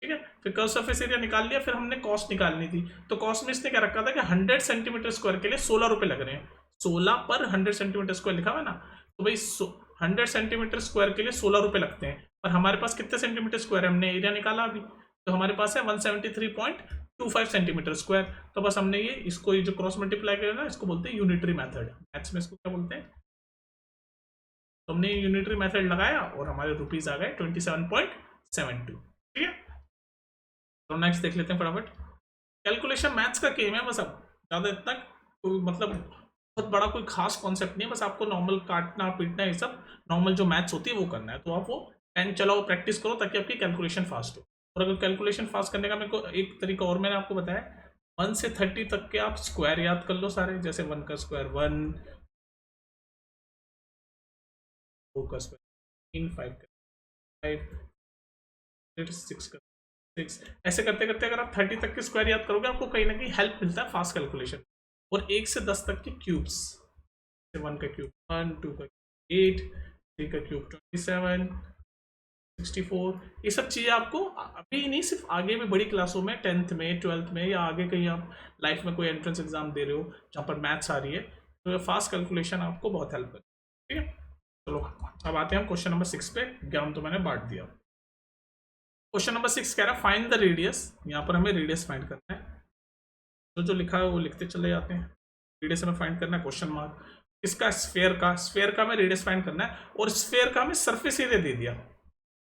ठीक है। फिर कर्व सरफेस एरिया निकाल लिया, फिर हमने कॉस्ट निकालनी थी। तो कॉस्ट में इसने क्या रखा था कि 100 सेंटीमीटर स्क्वायर के लिए 16 रुपए लग रहे हैं। 16 पर 100 सेंटीमीटर स्क्वायर लिखा हुआ है ना, तो भाई 100 सेंटीमीटर स्क्वायर के लिए 16 रुपए लगते हैं। और हमारे पास कितने सेंटीमीटर स्क्वायर है, हमने एरिया निकाला अभी, तो हमारे पास है 173.25 सेंटीमीटर स्क्वायर। तो बस हमने ये इसको, ये जो क्रॉस मल्टीप्लाई किया ना, इसको बोलते हैं यूनिटरी मेथड। मैथ्स में इसको क्या बोलते हैं, तो हमने यूनिटरी मेथड लगाया और हमारे रुपीज आ गए 27.72। ठीक है, तो नेक्स्ट देख लेते हैं फटाफट। कैलकुलेशन मैथ्स का गेम है, बस अब ज़्यादा इतना कोई मतलब बहुत बड़ा कोई खास कॉन्सेप्ट नहीं है, बस आपको नॉर्मल काटना पीटना ये सब नॉर्मल जो मैथ्स होती है वो करना है। तो आप वो पेन चलाओ, प्रैक्टिस करो, ताकि आपकी कैलकुलेशन फास्ट हो। और अगर कैलकुलेशन फास्ट करने का मेरे को एक तरीका और मैंने आपको बताया, 1 से 30 तक के आप स्क्वायर याद कर लो सारे, जैसे 1 का स्क्वायर 1, 2 का स्क्वायर 3, 5 का 5, 6 का 6, ऐसे करते करते अगर आप 30 तक के स्क्वायर याद करोगे, आपको कहीं ना कहीं हेल्प मिलता है फास्ट कैलकुलेशन। और 1 से 10 तक के क्यूब्स, 1 का क्यूब 1, 2 का 8, 3 का क्यूब 27, 64, ये सब चीज़ें आपको अभी नहीं, सिर्फ आगे में बड़ी क्लासों में 10th में 12th में, या आगे कहीं आप लाइफ में कोई एंट्रेंस एग्जाम दे रहे हो जहाँ पर मैथ्स आ रही है, तो फास्ट कैलकुलेशन आपको बहुत हेल्प करेगी। ठीक है, चलो अब आते हैं हम क्वेश्चन नंबर 6 पे। ज्ञान तो मैंने बांट दिया। क्वेश्चन नंबर 6 कह रहा है फाइंड द रेडियस। यहाँ पर हमें रेडियस फाइंड करना है, तो जो लिखा है वो लिखते चले जाते हैं। रेडियस हमें फाइंड करना है, क्वेश्चन मार्क इसका, स्फेयर का हमें रेडियस फाइंड करना है। और स्फेयर का हमें सरफेस एरिया दे दिया,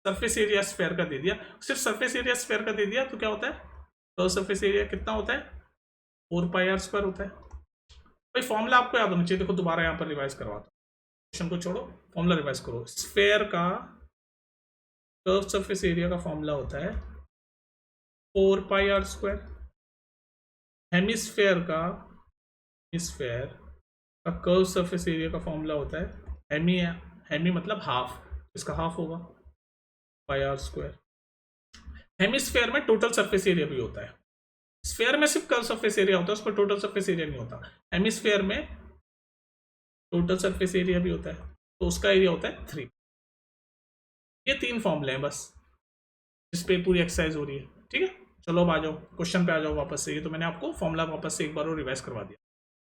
सरफेस एरिया स्फेयर का दे दिया, सिर्फ सरफेस एरिया स्फेयर का दे दिया, तो क्या होता है, तो सरफेस एरिया कितना होता है 4πr² होता है। भाई फॉर्मूला आपको याद होना चाहिए, देखो दोबारा यहाँ पर रिवाइज करवाता हूँ, क्वेश्चन को छोड़ो, फॉर्मूला रिवाइज करो। स्फेयर का कर्व सरफेस एरिया का फॉर्मूला होता है 4πr²। हेमिस्फेयर का कर्व सरफेस एरिया का फॉर्मूला होता है हेमी मतलब हाफ, इसका हाफ होगा πr²। हेमिस्फेयर में टोटल सरफेस एरिया भी होता है, स्फेयर में सिर्फ कर्व सरफेस एरिया होता है, उस पर टोटल सरफेस एरिया नहीं होता। हेमिस्फेयर में टोटल सरफेस एरिया भी होता है, तो उसका एरिया होता है 3। ये 3 फॉर्मूले हैं बस, जिस पे पूरी एक्सरसाइज हो रही है। ठीक है, चलो अब आ जाओ क्वेश्चन पे आ जाओ वापस से। ये तो मैंने आपको फॉर्मूला वापस से एक बार और रिवाइज करवा दिया।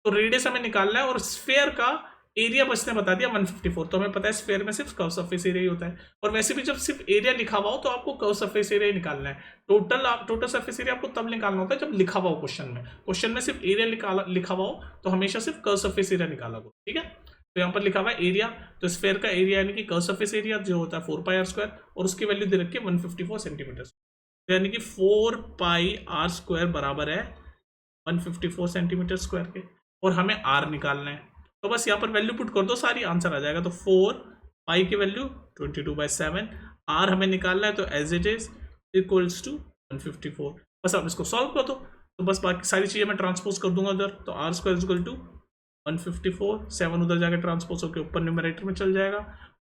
तो रेडियस हमें निकालना है और स्फेयर का एरिया बस ने बता दिया 154। तो हमें पता है स्फेयर में सिर्फ कर्व सरफेस एरिया ही होता है, और वैसे भी जब सिर्फ एरिया लिखा हुआ हो तो आपको कर्व सरफेस एरिया ही निकालना है। टोटल सरफेस एरिया आपको तब निकालना होता है जब लिखा हुआ हो क्वेश्चन में सिर्फ एरिया लिखा हुआ हो तो हमेशा सिर्फ कर्व सरफेस एरिया निकाला हो। ठीक है, तो यहाँ पर लिखा हुआ है एरिया, तो स्फेयर का एरिया यानी कि कर्व सरफेस एरिया जो होता है 4πr², और उसकी वैल्यू दे रखी है 154 सेंटीमीटर, यानी कि 4πr² बराबर है 154 सेंटीमीटर स्क्वायर के, और हमें r निकालना है। तो बस यहाँ पर वैल्यू पुट कर दो, सारी आंसर आ जाएगा। तो 4π की वैल्यू 22/7, r हमें निकालना है तो as it is equals to 154। बस अब इसको सॉल्व कर दो, तो बस बाकी सारी चीज़ें मैं ट्रांसपोज कर दूंगा उधर। तो r² इक्वल टू 154, 7 उधर जाके ट्रांसपोज होकर ऊपर न्यूमरेटर में चल जाएगा,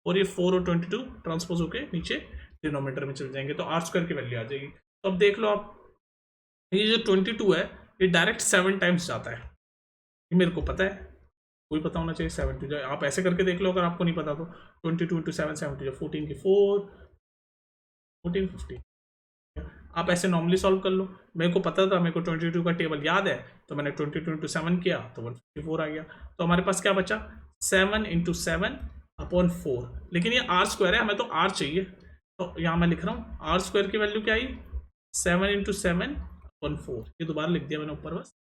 और ये 4 और 22 ट्रांसपोज होकर नीचे डिनोमीटर में चल जाएंगे, तो r² की वैल्यू आ जाएगी। तो अब देख लो आप, ये जो 22 है ये डायरेक्ट 7 टाइम्स जाता है, ये मेरे को पता है, कोई पता होना चाहिए 7 टू जाए। आप ऐसे करके देख लो अगर आपको नहीं पता तो। 22 × 7, 7 टू 14 की 4, 14 50। आप ऐसे नॉर्मली सॉल्व कर लो। मेरे को पता था, मेरे को 22 का टेबल याद है, तो मैंने 22 × 7 किया तो 154 आ गया। तो हमारे पास क्या बचा, 7 × 7/4। लेकिन ये r² है, हमें तो r चाहिए, तो यहाँ मैं लिख रहा हूँ r² की वैल्यू क्या आई, 7 × 7/4। ये दोबारा लिख दिया मैंने ऊपर बस।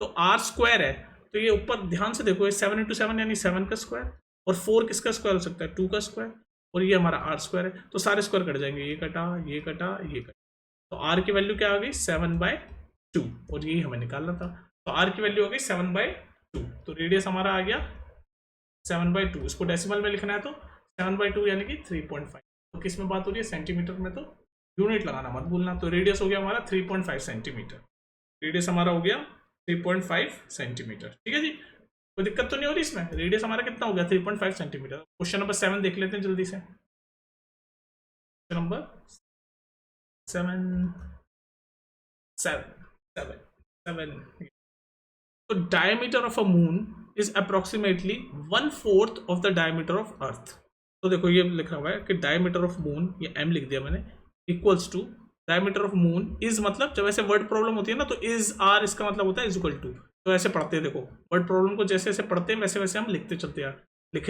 तो r² है, तो ये ऊपर ध्यान से देखो, ये 7 × 7 यानी 7 का स्क्वायर, और 4 किसका स्क्वायर हो सकता है, 2 का स्क्वायर, और ये हमारा r² है। तो सारे स्क्वायर कट जाएंगे, ये कटा, ये कटा, ये कटा। तो r की वैल्यू क्या आ गई, 7/2, और यही हमें निकालना था। तो r की वैल्यू हो गई 7/2। तो रेडियस हमारा आ गया 7/2। इसको डेसिमल में लिखना है तो 7/2 यानी कि 3.5। तो किस में बात हो रही है, सेंटीमीटर में, तो यूनिट लगाना मत भूलना। तो रेडियस हो गया हमारा 3.5 सेंटीमीटर। रेडियस हमारा हो गया 3.5 सेंटीमीटर। ठीक है जी, कोई दिक्कत तो नहीं हो रही इसमें। रेडियस हमारा कितना हो गया, 3.5 सेंटीमीटर। क्वेश्चन नंबर 7 देख लेते हैं जल्दी से। Question number 7। तो diameter of a moon is approximately 1/4 of the diameter of earth. तो देखो ये लिखा हुआ है कि डायमीटर ऑफ मून, ये m लिख दिया मैंने, equals to diameter of moon is, मतलब जब ऐसे वर्ड प्रॉब्लम होती है ना तो इज आर इसका मतलब होता है इक्वल टू। तो ऐसे पढ़ते हैं, देखो वर्ड प्रॉब्लम को जैसे जैसे पढ़ते हैं वैसे वैसे हम लिखे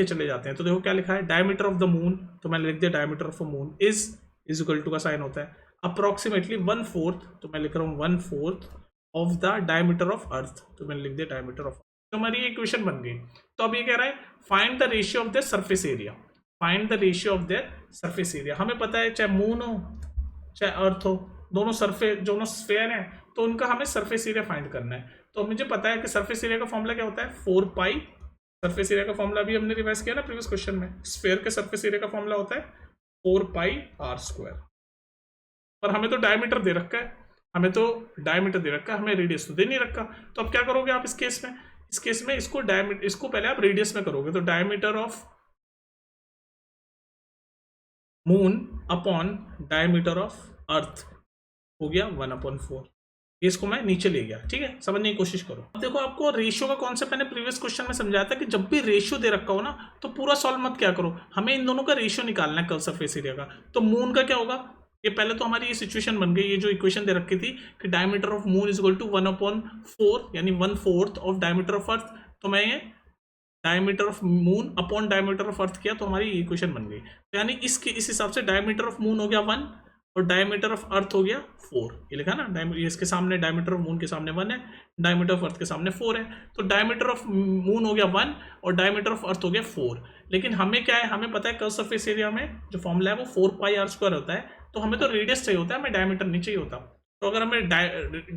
चले जाते हैं। तो देखो क्या लिखा है, डायमीटर ऑफ द मून, तो मैंने लिख दिया diameter of a moon is equal to का साइन होता है अप्रोक्सीमेटली 1/4, तो मैं लिख रहा हूँ 1/4 of the diameter of earth, तो मैंने लिख दिया डायमीटर ऑफ। तो हमारी इक्वेशन बन गई। तो अब ये कह रहा है find the ratio of the surface area, find the ratio of the surface area. हमें पता है चाहे मून हो चाहे अर्थ हो, दोनों स्फेयर हैं, तो उनका हमें सरफेस एरिया फाइंड करना है। तो मुझे पता है कि सरफेस एरिया का फॉर्मूला क्या होता है, 4π। सरफेस एरिया का फॉर्मूला भी हमने रिवाइज किया ना प्रीवियस क्वेश्चन में। स्फेयर के सरफेस एरिया का फॉर्मूला होता है 4πr²। पर हमें तो डायमीटर दे रखा है, हमें रेडियस तो दे नहीं रखा। तो अब क्या करोगे आप इस केस में, इसको पहले आप रेडियस में करोगे। तो diameter of moon upon diameter of अर्थ हो गया 1/4। इसको मैं नीचे ले गया। ठीक है, समझने की कोशिश करो। अब देखो आपको रेशियो का कॉन्सेप्ट मैंने प्रीवियस क्वेश्चन में समझाया था कि जब भी रेशियो दे रखा हो ना तो पूरा सॉल्व मत क्या करो, हमें इन दोनों का रेशियो निकालना है कर्व सरफेस एरिया का। तो मून का क्या होगा, ये पहले तो हमारी ये सिचुएशन बन गई, ये जो इक्वेशन दे रखी थी कि diameter of moon is equal to 1/4 यानी 1/4 ऑफ डायमीटर ऑफ अर्थ। तो मैं ये diameter of moon upon diameter of अर्थ किया, तो हमारी इक्वेशन बन गई। तो यानी इस हिसाब से डायमीटर ऑफ मून हो गया 1 और डायमीटर ऑफ अर्थ हो गया 4। ये लिखा ना, इसके सामने डायमीटर ऑफ मून के सामने 1 है, डायमीटर ऑफ अर्थ के सामने 4 है। तो डायमीटर ऑफ मून हो गया 1 और डायमीटर ऑफ अर्थ हो गया 4। लेकिन हमें क्या है, हमें पता है कर्व सरफेस एरिया में जो फॉर्मूला है वो 4πr² होता है। तो हमें तो रेडियस चाहिए होता है, हमें डायमीटर नहीं चाहिए होता। तो अगर हमें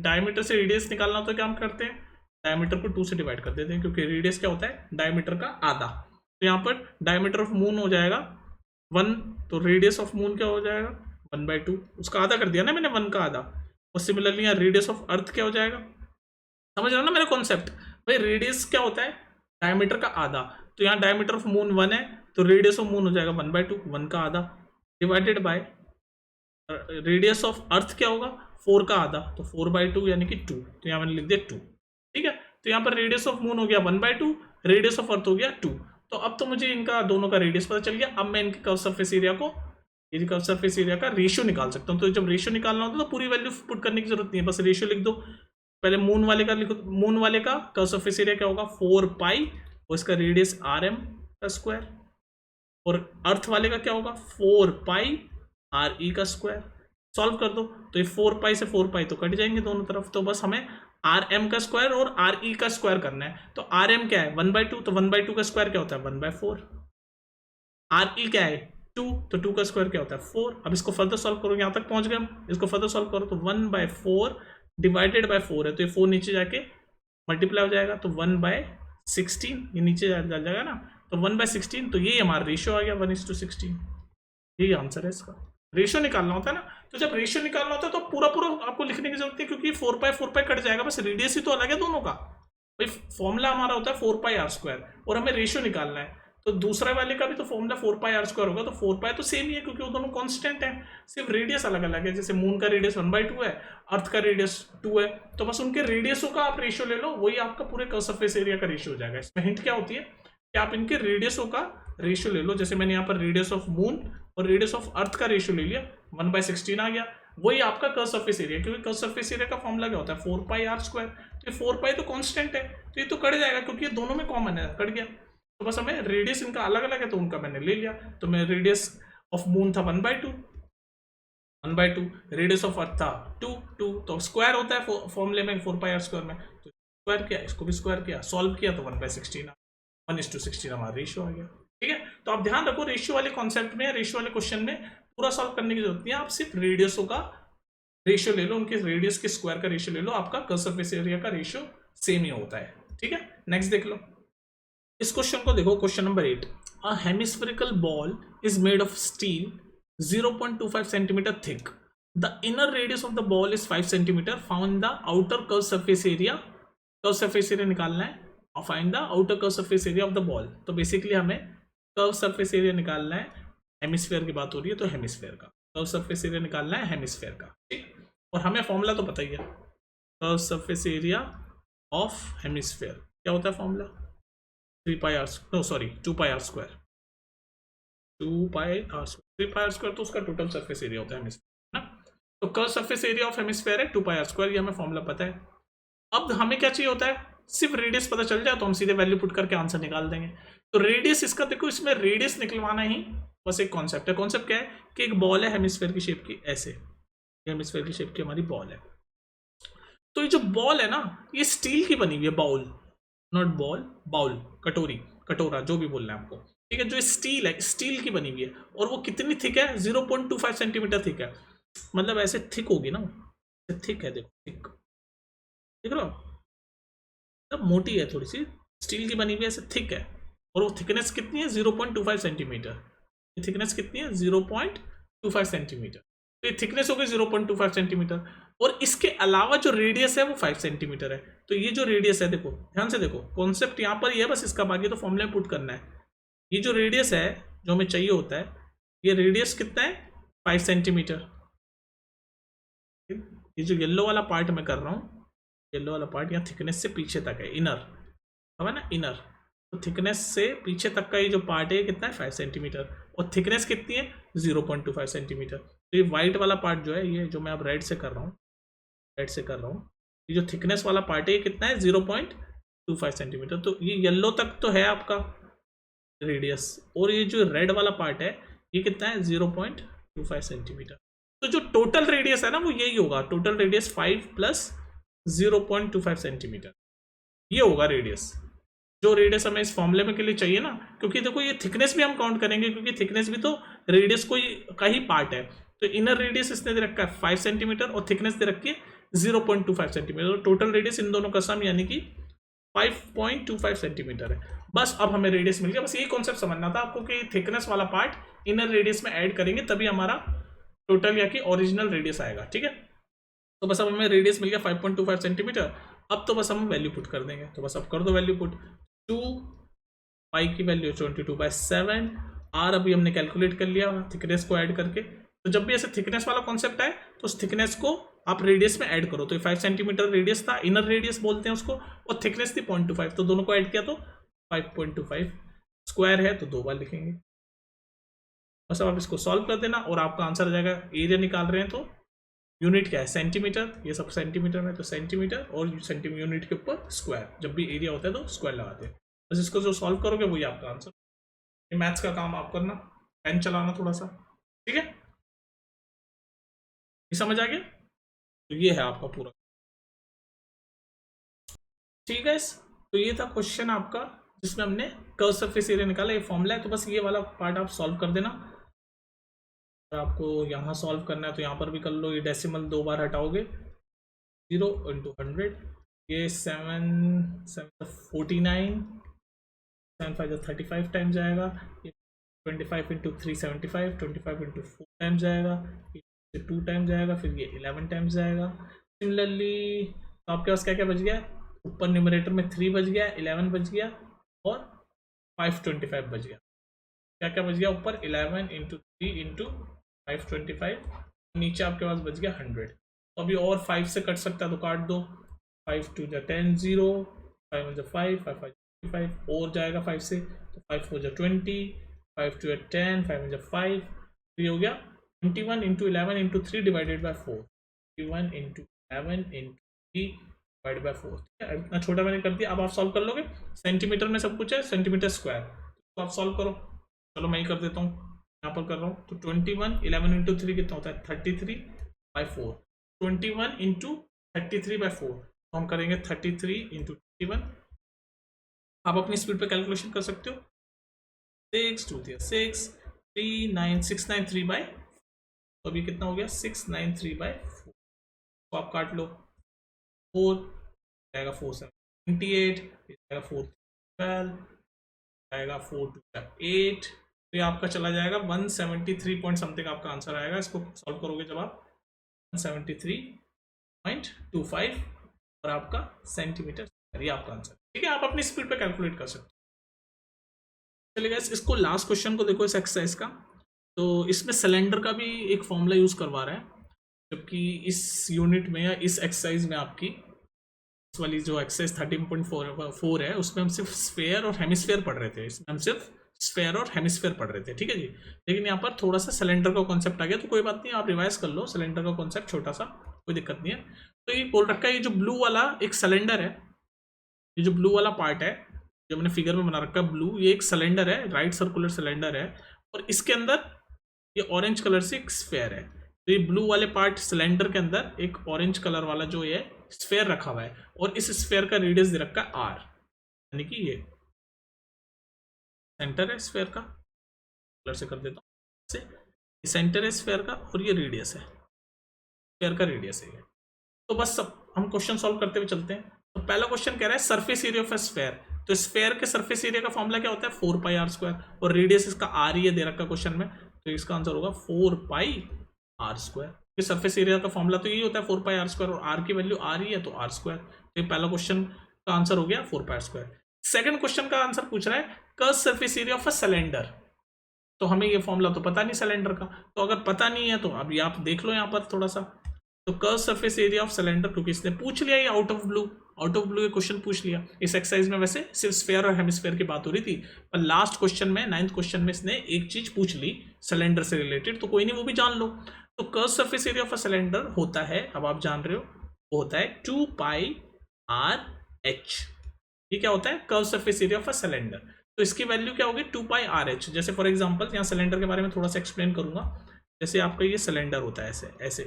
डायमीटर से रेडियस निकालना हो तो क्या हम करते हैं, डायमीटर को 2 से डिवाइड कर देते हैं, क्योंकि रेडियस क्या होता है, डायमीटर का आधा। तो यहाँ पर डायमीटर ऑफ मून हो जाएगा 1, तो रेडियस ऑफ मून क्या हो जाएगा 1/2, उसका आधा कर दिया ना मैंने 1 का आधा। और सिमिलरली यहाँ रेडियस ऑफ अर्थ क्या हो जाएगा, समझ रहे हो ना मेरा कॉन्सेप्ट। भाई रेडियस क्या होता है डायमीटर का आधा, तो यहाँ डायमीटर ऑफ मून 1 है तो रेडियस ऑफ मून हो जाएगा 1/2, 1 का आधा divided by radius of earth क्या होगा 4 का आधा, तो 4/2 यानी कि 2, तो यहाँ मैंने लिख दिया 2। ठीक है, तो यहाँ पर रेडियस ऑफ मून हो गया 1/2, रेडियस ऑफ अर्थ हो गया 2। तो अब तो मुझे इनका दोनों का रेडियस पता चल गया। अब मैं इनके कर्व सरफेस एरिया को, ये कर्व सरफेस एरिया का रेशियो निकाल सकता हूँ। तो जब रेशियो निकालना होता है तो पूरी वैल्यू पुट करने की जरूरत नहीं है, बस रेशियो लिख दो। पहले मून वाले का लिखो, मून वाले का कर्व सरफेस एरिया क्या होगा 4 पाई और इसका रेडियस RM का स्क्वायर, और अर्थ वाले का क्या होगा 4 पाई RE का स्क्वायर। सॉल्व कर दो तो ये 4 पाई से 4 पाई तो कट जाएंगे दोनों तरफ, तो बस हमें RM का स्क्वायर और RE का स्क्वायर करना है। तो RM क्या है 1/2, तो 1/2 का स्क्वायर क्या होता है 1/4। RE क्या है 2, तो 2 का स्क्वायर क्या होता है 4। अब इसको फर्दर सॉल्व करो, यहाँ तक पहुंच गए हम, इसको फर्दर सॉल्व करो तो 1/4 डिवाइडेड बाय 4 है, तो ये 4 नीचे जाके मल्टीप्लाई हो जाएगा, तो 1/16 ये नीचे जा जाएगा ना, तो 1/16, तो ये हमारा रेशियो आ गया 1:16। यही आंसर है इसका। रेशियो निकालना होता है ना, तो जब रेशियो निकालना होता है तो पूरा आपको लिखने की जरूरत है, क्योंकि 4 पाई कट जाएगा, बस रेडियस ही तो अलग है दोनों का। भाई फॉर्मूला हमारा होता है 4 पाई R स्क्वायर और हमें रेशियो निकालना है, तो दूसरा वाले का भी तो फॉर्मूला 4 पाई R स्क्वायर होगा, तो 4 पाई तो सेम ही है क्योंकि वो दोनों कांस्टेंट है, सिर्फ रेडियस अलग अलग है। जैसे मून का रेडियस 1/2 है, अर्थ का रेडियस 2 है, तो बस उनके रेडियसों का आप रेशियो ले लो, वही आपका पूरे कर्व सरफेस एरिया का रेशियो हो जाएगा। इसमें हिंट क्या होती है कि आप इनके रेडियसों का रेशियो ले लो। जैसे मैंने यहाँ पर रेडियस ऑफ मून और रेडियस ऑफ अर्थ का रेशियो ले लिया, 1/16 आ गया, वही आपका कर्व सरफेस एरिया, क्योंकि कर्व सरफेस एरिया का फॉर्मूला क्या होता है 4 पाई R स्क्वायर। तो ये 4 पाई तो कांस्टेंट है, तो ये तो कट जाएगा क्योंकि ये दोनों में कॉमन है, कट गया। तो बस हमें रेडियस इनका अलग अलग है तो उनका मैंने ले लिया, तो मैं रेडियस ऑफ मून था 1/2, रेडियस ऑफ अर्थ था 2, तो स्क्वायर होता है फॉर्मूले में 4 पाई R स्क्वायर में, तो स्क्वायर किया, इसको भी स्क्वायर किया, सॉल्व किया तो 1/16 1:16 हमारा रेशियो आ गया। ठीक है, तो आप ध्यान रखो रेशियो वाले कॉन्सेप्ट में, रेशियो वाले क्वेश्चन में पूरा सॉल्व करने की जरूरत नहीं है, आप सिर्फ रेडियसों का रेशियो ले लो, उनके रेडियस के स्क्वायर का रेशियो ले लो, आपका कर्व सरफेस एरिया का रेशियो सेम ही होता है। ठीक है, नेक्स्ट देख लो इस क्वेश्चन को, देखो question number 8। A hemispherical ball is made of steel 0.25 centimetre thick, the inner radius of the ball is 5 centimetre, found the outer curve surface area. Curve surface area निकालना है और find the outer curve surface area of the ball. तो basically हमें curve surface area निकालना है, hemisphere की बात हो रही है तो हेमिस्फेयर का कर्व सरफेस एरिया निकालना है, हेमिस्फेयर का। ठीक, और हमें फॉर्मूला तो पता ही है, curve surface area of hemisphere क्या होता है फॉर्मूला 3 पाई R, नो सॉरी 2 पाई R स्क्वायर, 2 पाई R स्क्वायर, 3 पाई R स्क्वायर तो उसका टोटल सरफेस एरिया होता है हेमिस्फेयर ना। तो curve surface area of hemisphere है 2 पाई R स्क्वायर, ये हमें फॉर्मूला पता है। अब हमें क्या चाहिए होता है, सिर्फ रेडियस पता चल जाए तो हम सीधे वैल्यू पुट करके आंसर निकाल देंगे। तो रेडियस इसका देखो, इसमें रेडियस निकलवाना ही बस एक कॉन्सेप्ट है। कॉन्सेप्ट क्या है कि एक बॉल है हेमिस्फेयर की शेप की, ऐसे हेमिस्फेयर की शेप की हमारी बॉल है। तो ये जो बॉल है ना ये स्टील की बनी हुई है, बाउल नॉट बॉल, बाउल कटोरी कटोरा जो भी बोलना है आपको। ठीक है, जो स्टील है स्टील की बनी हुई है, और वो कितनी थिक है 0.25 सेंटीमीटर थिक है, मतलब ऐसे थिक होगी ना, थिक है, देखो थिक देख रहे हो, तब मोटी है थोड़ी सी, स्टील की बनी हुई है, ऐसे थिक है, और वो थिकनेस कितनी है 0.25 सेंटीमीटर। ये थिकनेस कितनी है 0.25 सेंटीमीटर, तो ये थिकनेस हो गई 0.25 सेंटीमीटर, और इसके अलावा जो रेडियस है वो 5 सेंटीमीटर है। तो ये जो रेडियस है, देखो ध्यान से देखो, कॉन्सेप्ट यहाँ पर ही है, बस इसका बाकी तो फॉर्मूले में पुट करना है। ये जो रेडियस है जो हमें चाहिए होता है, ये रेडियस कितना है 5 सेंटीमीटर। ये जो येलो वाला पार्ट मैं कर रहा हूँ, येलो वाला पार्ट यहाँ थिकनेस से पीछे तक है, इनर है ना, इनर, तो थिकनेस से पीछे तक का ये जो पार्ट है कितना है 5 सेंटीमीटर, और थिकनेस कितनी है 0.25 सेंटीमीटर। तो ये वाइट वाला पार्ट जो है, ये जो मैं अब रेड से कर रहा हूँ, रेड से कर रहा हूँ, ये जो थिकनेस वाला पार्ट है ये कितना है 0.25 सेंटीमीटर। तो ये येलो तक तो है आपका रेडियस, और ये जो रेड वाला पार्ट है ये कितना है 0.25 सेंटीमीटर। तो जो टोटल रेडियस है ना वो यही होगा, टोटल रेडियस 5 प्लस 0.25 सेंटीमीटर, ये होगा रेडियस, जो रेडियस हमें इस फॉर्मूले में के लिए चाहिए ना। क्योंकि देखो ये थिकनेस भी हम काउंट करेंगे, क्योंकि थिकनेस भी तो रेडियस का ही पार्ट है। तो इनर रेडियस इसने दे रखा है 5 सेंटीमीटर और थिकनेस दे रखी है 0.25 सेंटीमीटर, टोटल रेडियस इन दोनों का सम यानी कि 5.25 सेंटीमीटर है। बस अब हमें रेडियस मिल गया। बस यही कॉन्सेप्ट समझना था आपको कि थिकनेस वाला पार्ट इनर रेडियस में ऐड करेंगे तभी हमारा टोटल या कि ओरिजिनल रेडियस आएगा। ठीक है, तो बस अब हमें रेडियस मिल गया 5.25 सेंटीमीटर। अब तो बस हम वैल्यू पुट कर देंगे, तो बस अब कर दो वैल्यू पुट। 2 पाई की वैल्यू 22/7। आर अभी हमने कैलकुलेट कर लिया थिकनेस को ऐड करके। तो जब भी ऐसे थिकनेस वाला कॉन्सेप्ट आए तो उस थिकनेस को आप रेडियस में ऐड करो। तो 5 सेंटीमीटर रेडियस था, इनर रेडियस बोलते हैं उसको, और थिकनेस थी 0.25, तो दोनों को ऐड किया तो 5.25। स्क्वायर है तो 2 बार लिखेंगे। बस अब आप इसको सॉल्व कर देना और आपका आंसर आ जाएगा। एरिया निकाल रहे हैं तो यूनिट क्या है, सेंटीमीटर, ये सब सेंटीमीटर में, तो सेंटीमीटर और सेंटीमीटर यूनिट के ऊपर स्क्वायर, जब भी एरिया होता है तो स्क्वायर लगाते हैं। बस इसको जो सॉल्व करोगे वही आपका आंसर। ये मैथ्स का काम आप करना, पेन चलाना थोड़ा सा। ठीक है, ये समझ आ गया? तो ये है आपका पूरा। ठीक है, तो ये था क्वेश्चन आपका जिसमें हमने कर्व सरफेस एरिया निकाला। ये फॉर्मूला है, तो बस ये वाला पार्ट आप सॉल्व कर देना। अगर आपको यहाँ सॉल्व करना है तो यहाँ पर भी कर लो। ये डेसिमल 2 बार हटाओगे, 0 × 100, ये 7 5 35 टाइम्स जाएगा। ये 25 × 3 75, 25 × 4 टाइम्स जाएगा, ये 2 टाइम्स जाएगा, फिर ये 11 टाइम्स जाएगा। सिमिलरली तो आपके पास क्या क्या बच गया, ऊपर न्यूमरेटर में 3 बच गया, 11 बच गया और 525 बच गया। क्या क्या बच गया ऊपर, 11 × 3 × 525, नीचे आपके पास बच गया 100। तो अभी और 5 से कट सकता है तो काट दो। 5 × 2 = 10, 0, 5 × 5, 5 × 5 और जाएगा 5 से, तो 5 × 4 = 20, 5 × 2 = 10, 5 × 5, तो ये हो गया 21 × 11 × 3 डिवाइडेड बाय 4, 21 × 11 × 3 डिवाइडेड बाय 4। ठीक है, इतना छोटा मैंने कर दिया। अब आप सॉल्व कर लोगे, सेंटीमीटर में सब कुछ है, सेंटीमीटर स्क्वायर, तो आप सॉल्व करो। चलो मैं ही कर देता हूँ, यहाँ पर कर रहा हूँ। तो 21 11 × 3 कितना होता है, 33/4। 21 × 33/4, तो हम करेंगे 33 × 21। आप अपनी स्पीड पे कैलकुलेशन कर सकते हो। 6 2 6 693/4, तो अभी कितना हो गया, 693/4, तो आप काट लो। 4 जाएगा, 4 7 28, जाएगा 4 12, जाएगा 4 2 8, तो ये आपका चला जाएगा 173 पॉइंट समथिंग आपका आंसर आएगा। इसको सॉल्व करोगे जब आप 173.25 और आपका सेंटीमीटर, ये आपका आंसर। ठीक है, आप अपनी स्पीड पे कैलकुलेट कर सकते हो। चलिए इसको लास्ट क्वेश्चन को देखो, इस एक्सरसाइज का। तो इसमें सिलेंडर का भी एक फॉर्मूला यूज करवा रहा है, जबकि इस यूनिट में या इस एक्सरसाइज में आपकी इस वाली जो एक्सरसाइज 13.4 है उसमें हम सिर्फ स्फेयर और हेमिस्फेयर पढ़ रहे थे। इसमें हम सिर्फ स्फेयर और हेमिस्फेयर पढ़ रहे थे, ठीक है जी। लेकिन यहाँ पर थोड़ा सा सिलेंडर का कॉन्सेप्ट आ गया, तो कोई बात नहीं, आप रिवाइज कर लो सिलेंडर का कॉन्सेप्ट, छोटा सा, कोई दिक्कत नहीं है। तो ये बोल रखा है, ये जो ब्लू वाला एक सिलेंडर है, ये जो ब्लू वाला पार्ट है जो मैंने फिगर में बना रखा है ब्लू, ये एक सिलेंडर है, राइट सर्कुलर सिलेंडर है, और इसके अंदर ये ऑरेंज कलर से एक स्फेयर है। तो ये ब्लू वाले पार्ट सिलेंडर के अंदर एक ऑरेंज कलर वाला जो ये स्फेयर रखा हुआ है, और इस स्फेयर का रेडियस दे रखा है r, यानी कि ये सेंटर है स्फेयर का, कलर से कर देता हूँ, ये सेंटर है स्फेयर का और ये रेडियस है, स्फेयर का रेडियस है ये। तो बस सब हम क्वेश्चन सॉल्व करते हुए चलते हैं। तो पहला क्वेश्चन कह रहा है surface area of a sphere. तो स्फेयर के सरफेस एरिया का फॉर्मूला क्या होता है, 4πr², और रेडियस इसका r ही है दे रखा क्वेश्चन में, तो इसका आंसर होगा 4πr²। ये सरफेस एरिया का फॉर्मूला तो यही होता है 4πr², और r की वैल्यू r ही है तो r²। तो ये पहला क्वेश्चन का आंसर हो गया 4πr²। सेकंड क्वेश्चन का आंसर पूछ रहा है curve surface area of a cylinder. तो हमें ये फॉर्मूला तो पता नहीं सिलेंडर का, तो अगर पता नहीं है तो अभी आप देख लो यहाँ पर थोड़ा सा। तो curve surface area of cylinder, क्योंकि इसने पूछ लिया ये आउट ऑफ ब्लू ये क्वेश्चन पूछ लिया। इस एक्सरसाइज में वैसे सिर्फ स्फेयर और हेमिस्फेयर की बात हो रही थी, पर लास्ट क्वेश्चन में 9th क्वेश्चन में इसने एक चीज पूछ ली सिलेंडर से रिलेटेड, तो कोई नहीं वो भी जान लो। तो curve surface area of a cylinder होता है, अब आप जान रहे हो, वो होता है 2πRh। ये क्या होता है, curve surface area of a cylinder. तो इसकी वैल्यू क्या होगी, 2πRh। जैसे फॉर एग्जांपल यहाँ सिलेंडर के बारे में थोड़ा सा एक्सप्लेन करूंगा। जैसे आपका ये सिलेंडर होता है, ऐसे ऐसे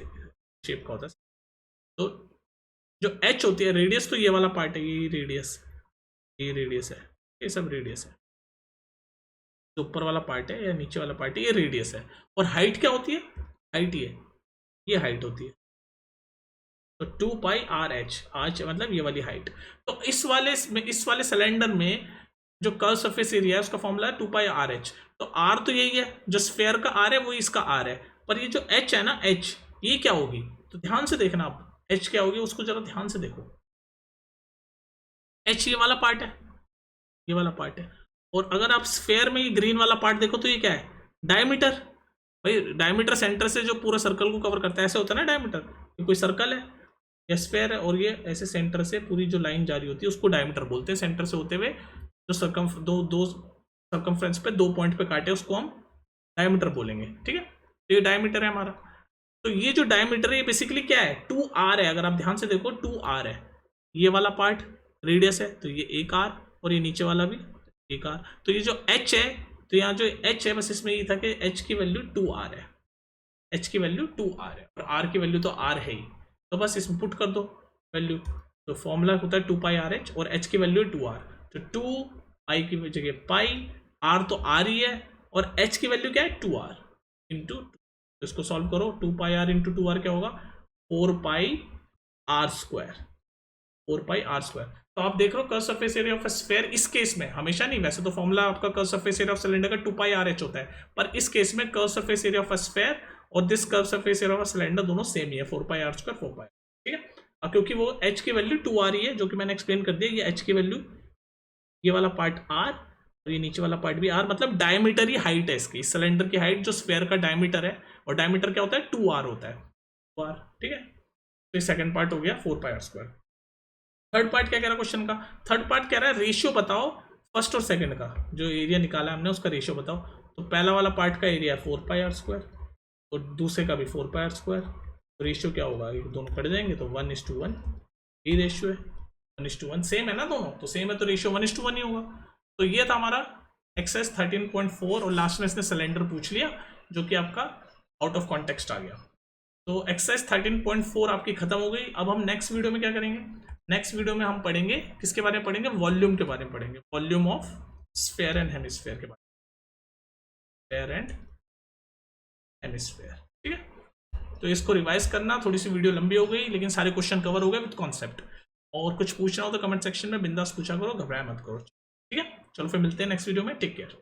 शेप का होता है, तो जो h होती है, रेडियस तो ये वाला पार्ट है, ये रेडियस है, ये सब रेडियस है। जो ऊपर वाला पार्ट है या नीचे वाला पार्ट है ये रेडियस है। और हाइट क्या होती है, हाइट ये हाइट होती है। तो 2πRh, आर्च मतलब ये वाली हाइट। तो इस वाले सिलेंडर में जो कर्व सरफेस एरिया है उसका फॉर्मूला है 2πRh। तो r तो यही है, जो स्फेयर का r है वो इसका r है, पर ये जो h है ना, h ये क्या होगी, तो ध्यान से देखना आप, h क्या होगी उसको जरा ध्यान से देखो। h ये वाला पार्ट है, ये वाला पार्ट है। और अगर आप स्फेयर में ये ग्रीन वाला पार्ट देखो तो ये क्या है, डायमीटर। भाई डायमीटर सेंटर से जो पूरा सर्कल को कवर करता है, ऐसे होता है ना डायमीटर, ये कोई सर्कल है या स्फेयर है, और ये ऐसे सेंटर से पूरी जो लाइन जारी होती है उसको डायमीटर बोलते हैं। सेंटर से होते हुए जो दो सर्कमफ्रेंस पे 2 पॉइंट पे काटे उसको हम डायमीटर बोलेंगे, ठीक है। तो ये डायमीटर है हमारा। तो ये जो डायमीटर है ये बेसिकली क्या है, 2r है। अगर आप ध्यान से देखो 2r है, ये वाला पार्ट रेडियस है तो ये 1r, और ये नीचे वाला भी 1r। तो ये जो h है, तो यहाँ जो h है बस इसमें ये था कि h की वैल्यू 2r है, h की वैल्यू 2r है, और r की वैल्यू तो r है ही, तो बस इसमें पुट कर दो वैल्यू। तो फॉर्मूला होता है 2πRh और h की वैल्यू 2r, तो 2 i की जगह पाई, r तो r ही है, और h की वैल्यू क्या है 2r इंटू 2। तो इसको सॉल्व करो, 2πr इंटू 2r क्या होगा, 4πr², 4πr²। तो आप देख रहे हो curve surface area of a sphere इस केस में, हमेशा नहीं, वैसे तो फॉर्मूला आपका curve surface area of cylinder का 2πRh होता है, पर इस केस में curve surface area of a sphere और this curve surface area of a cylinder दोनों सेम ही है, 4πr², 4π, ठीक है। और क्योंकि वो h की वैल्यू 2r ही है, जो कि मैंने एक्सप्लेन कर दिया, ये h की वैल्यू, ये वाला पार्ट r और ये नीचे वाला पार्ट भी r, मतलब डायमीटर ही हाइट है इसकी, सिलेंडर की हाइट जो स्फीयर का डायमीटर है, और डायमीटर क्या होता है 2r होता है, 2r, ठीक है। तो ये सेकंड पार्ट हो गया 4πr²। थर्ड पार्ट क्या कह रहा है क्वेश्चन का, थर्ड पार्ट कह रहा है रेशियो बताओ फर्स्ट और सेकंड का, जो एरिया निकाला हमने उसका रेशियो बताओ। तो पहला वाला पार्ट का एरिया 4πr² और दूसरे का भी 4πr², तो रेशियो क्या होगा, ये दोनों कट जाएंगे तो 1:1, ये रेशियो है 1:1, सेम है ना दोनों, तो सेम है तो रेशियो 1:1 ही होगा। तो ये था हमारा एक्सरसाइज 13.4, और लास्ट में इसने सिलेंडर पूछ लिया जो कि आपका आउट ऑफ कॉन्टेक्स्ट आ गया। तो एक्सरसाइज 13.4 आपकी खत्म हो गई। अब हम नेक्स्ट वीडियो में क्या करेंगे, नेक्स्ट वीडियो में हम पढ़ेंगे किसके बारे में पढ़ेंगे, वॉल्यूम के बारे में पढ़ेंगे, volume of sphere and hemisphere के बारे में, स्फीयर एंड हेमिस्फीयर, ठीक है। तो इसको रिवाइज करना, थोड़ी सी वीडियो लंबी हो गई लेकिन सारे क्वेश्चन कवर हो गए विद कॉन्सेप्ट। और कुछ पूछना हो तो कमेंट सेक्शन में बिंदास पूछा करो, घबराया मत करो, ठीक है। चलो फिर मिलते हैं नेक्स्ट वीडियो में, टेक केयर।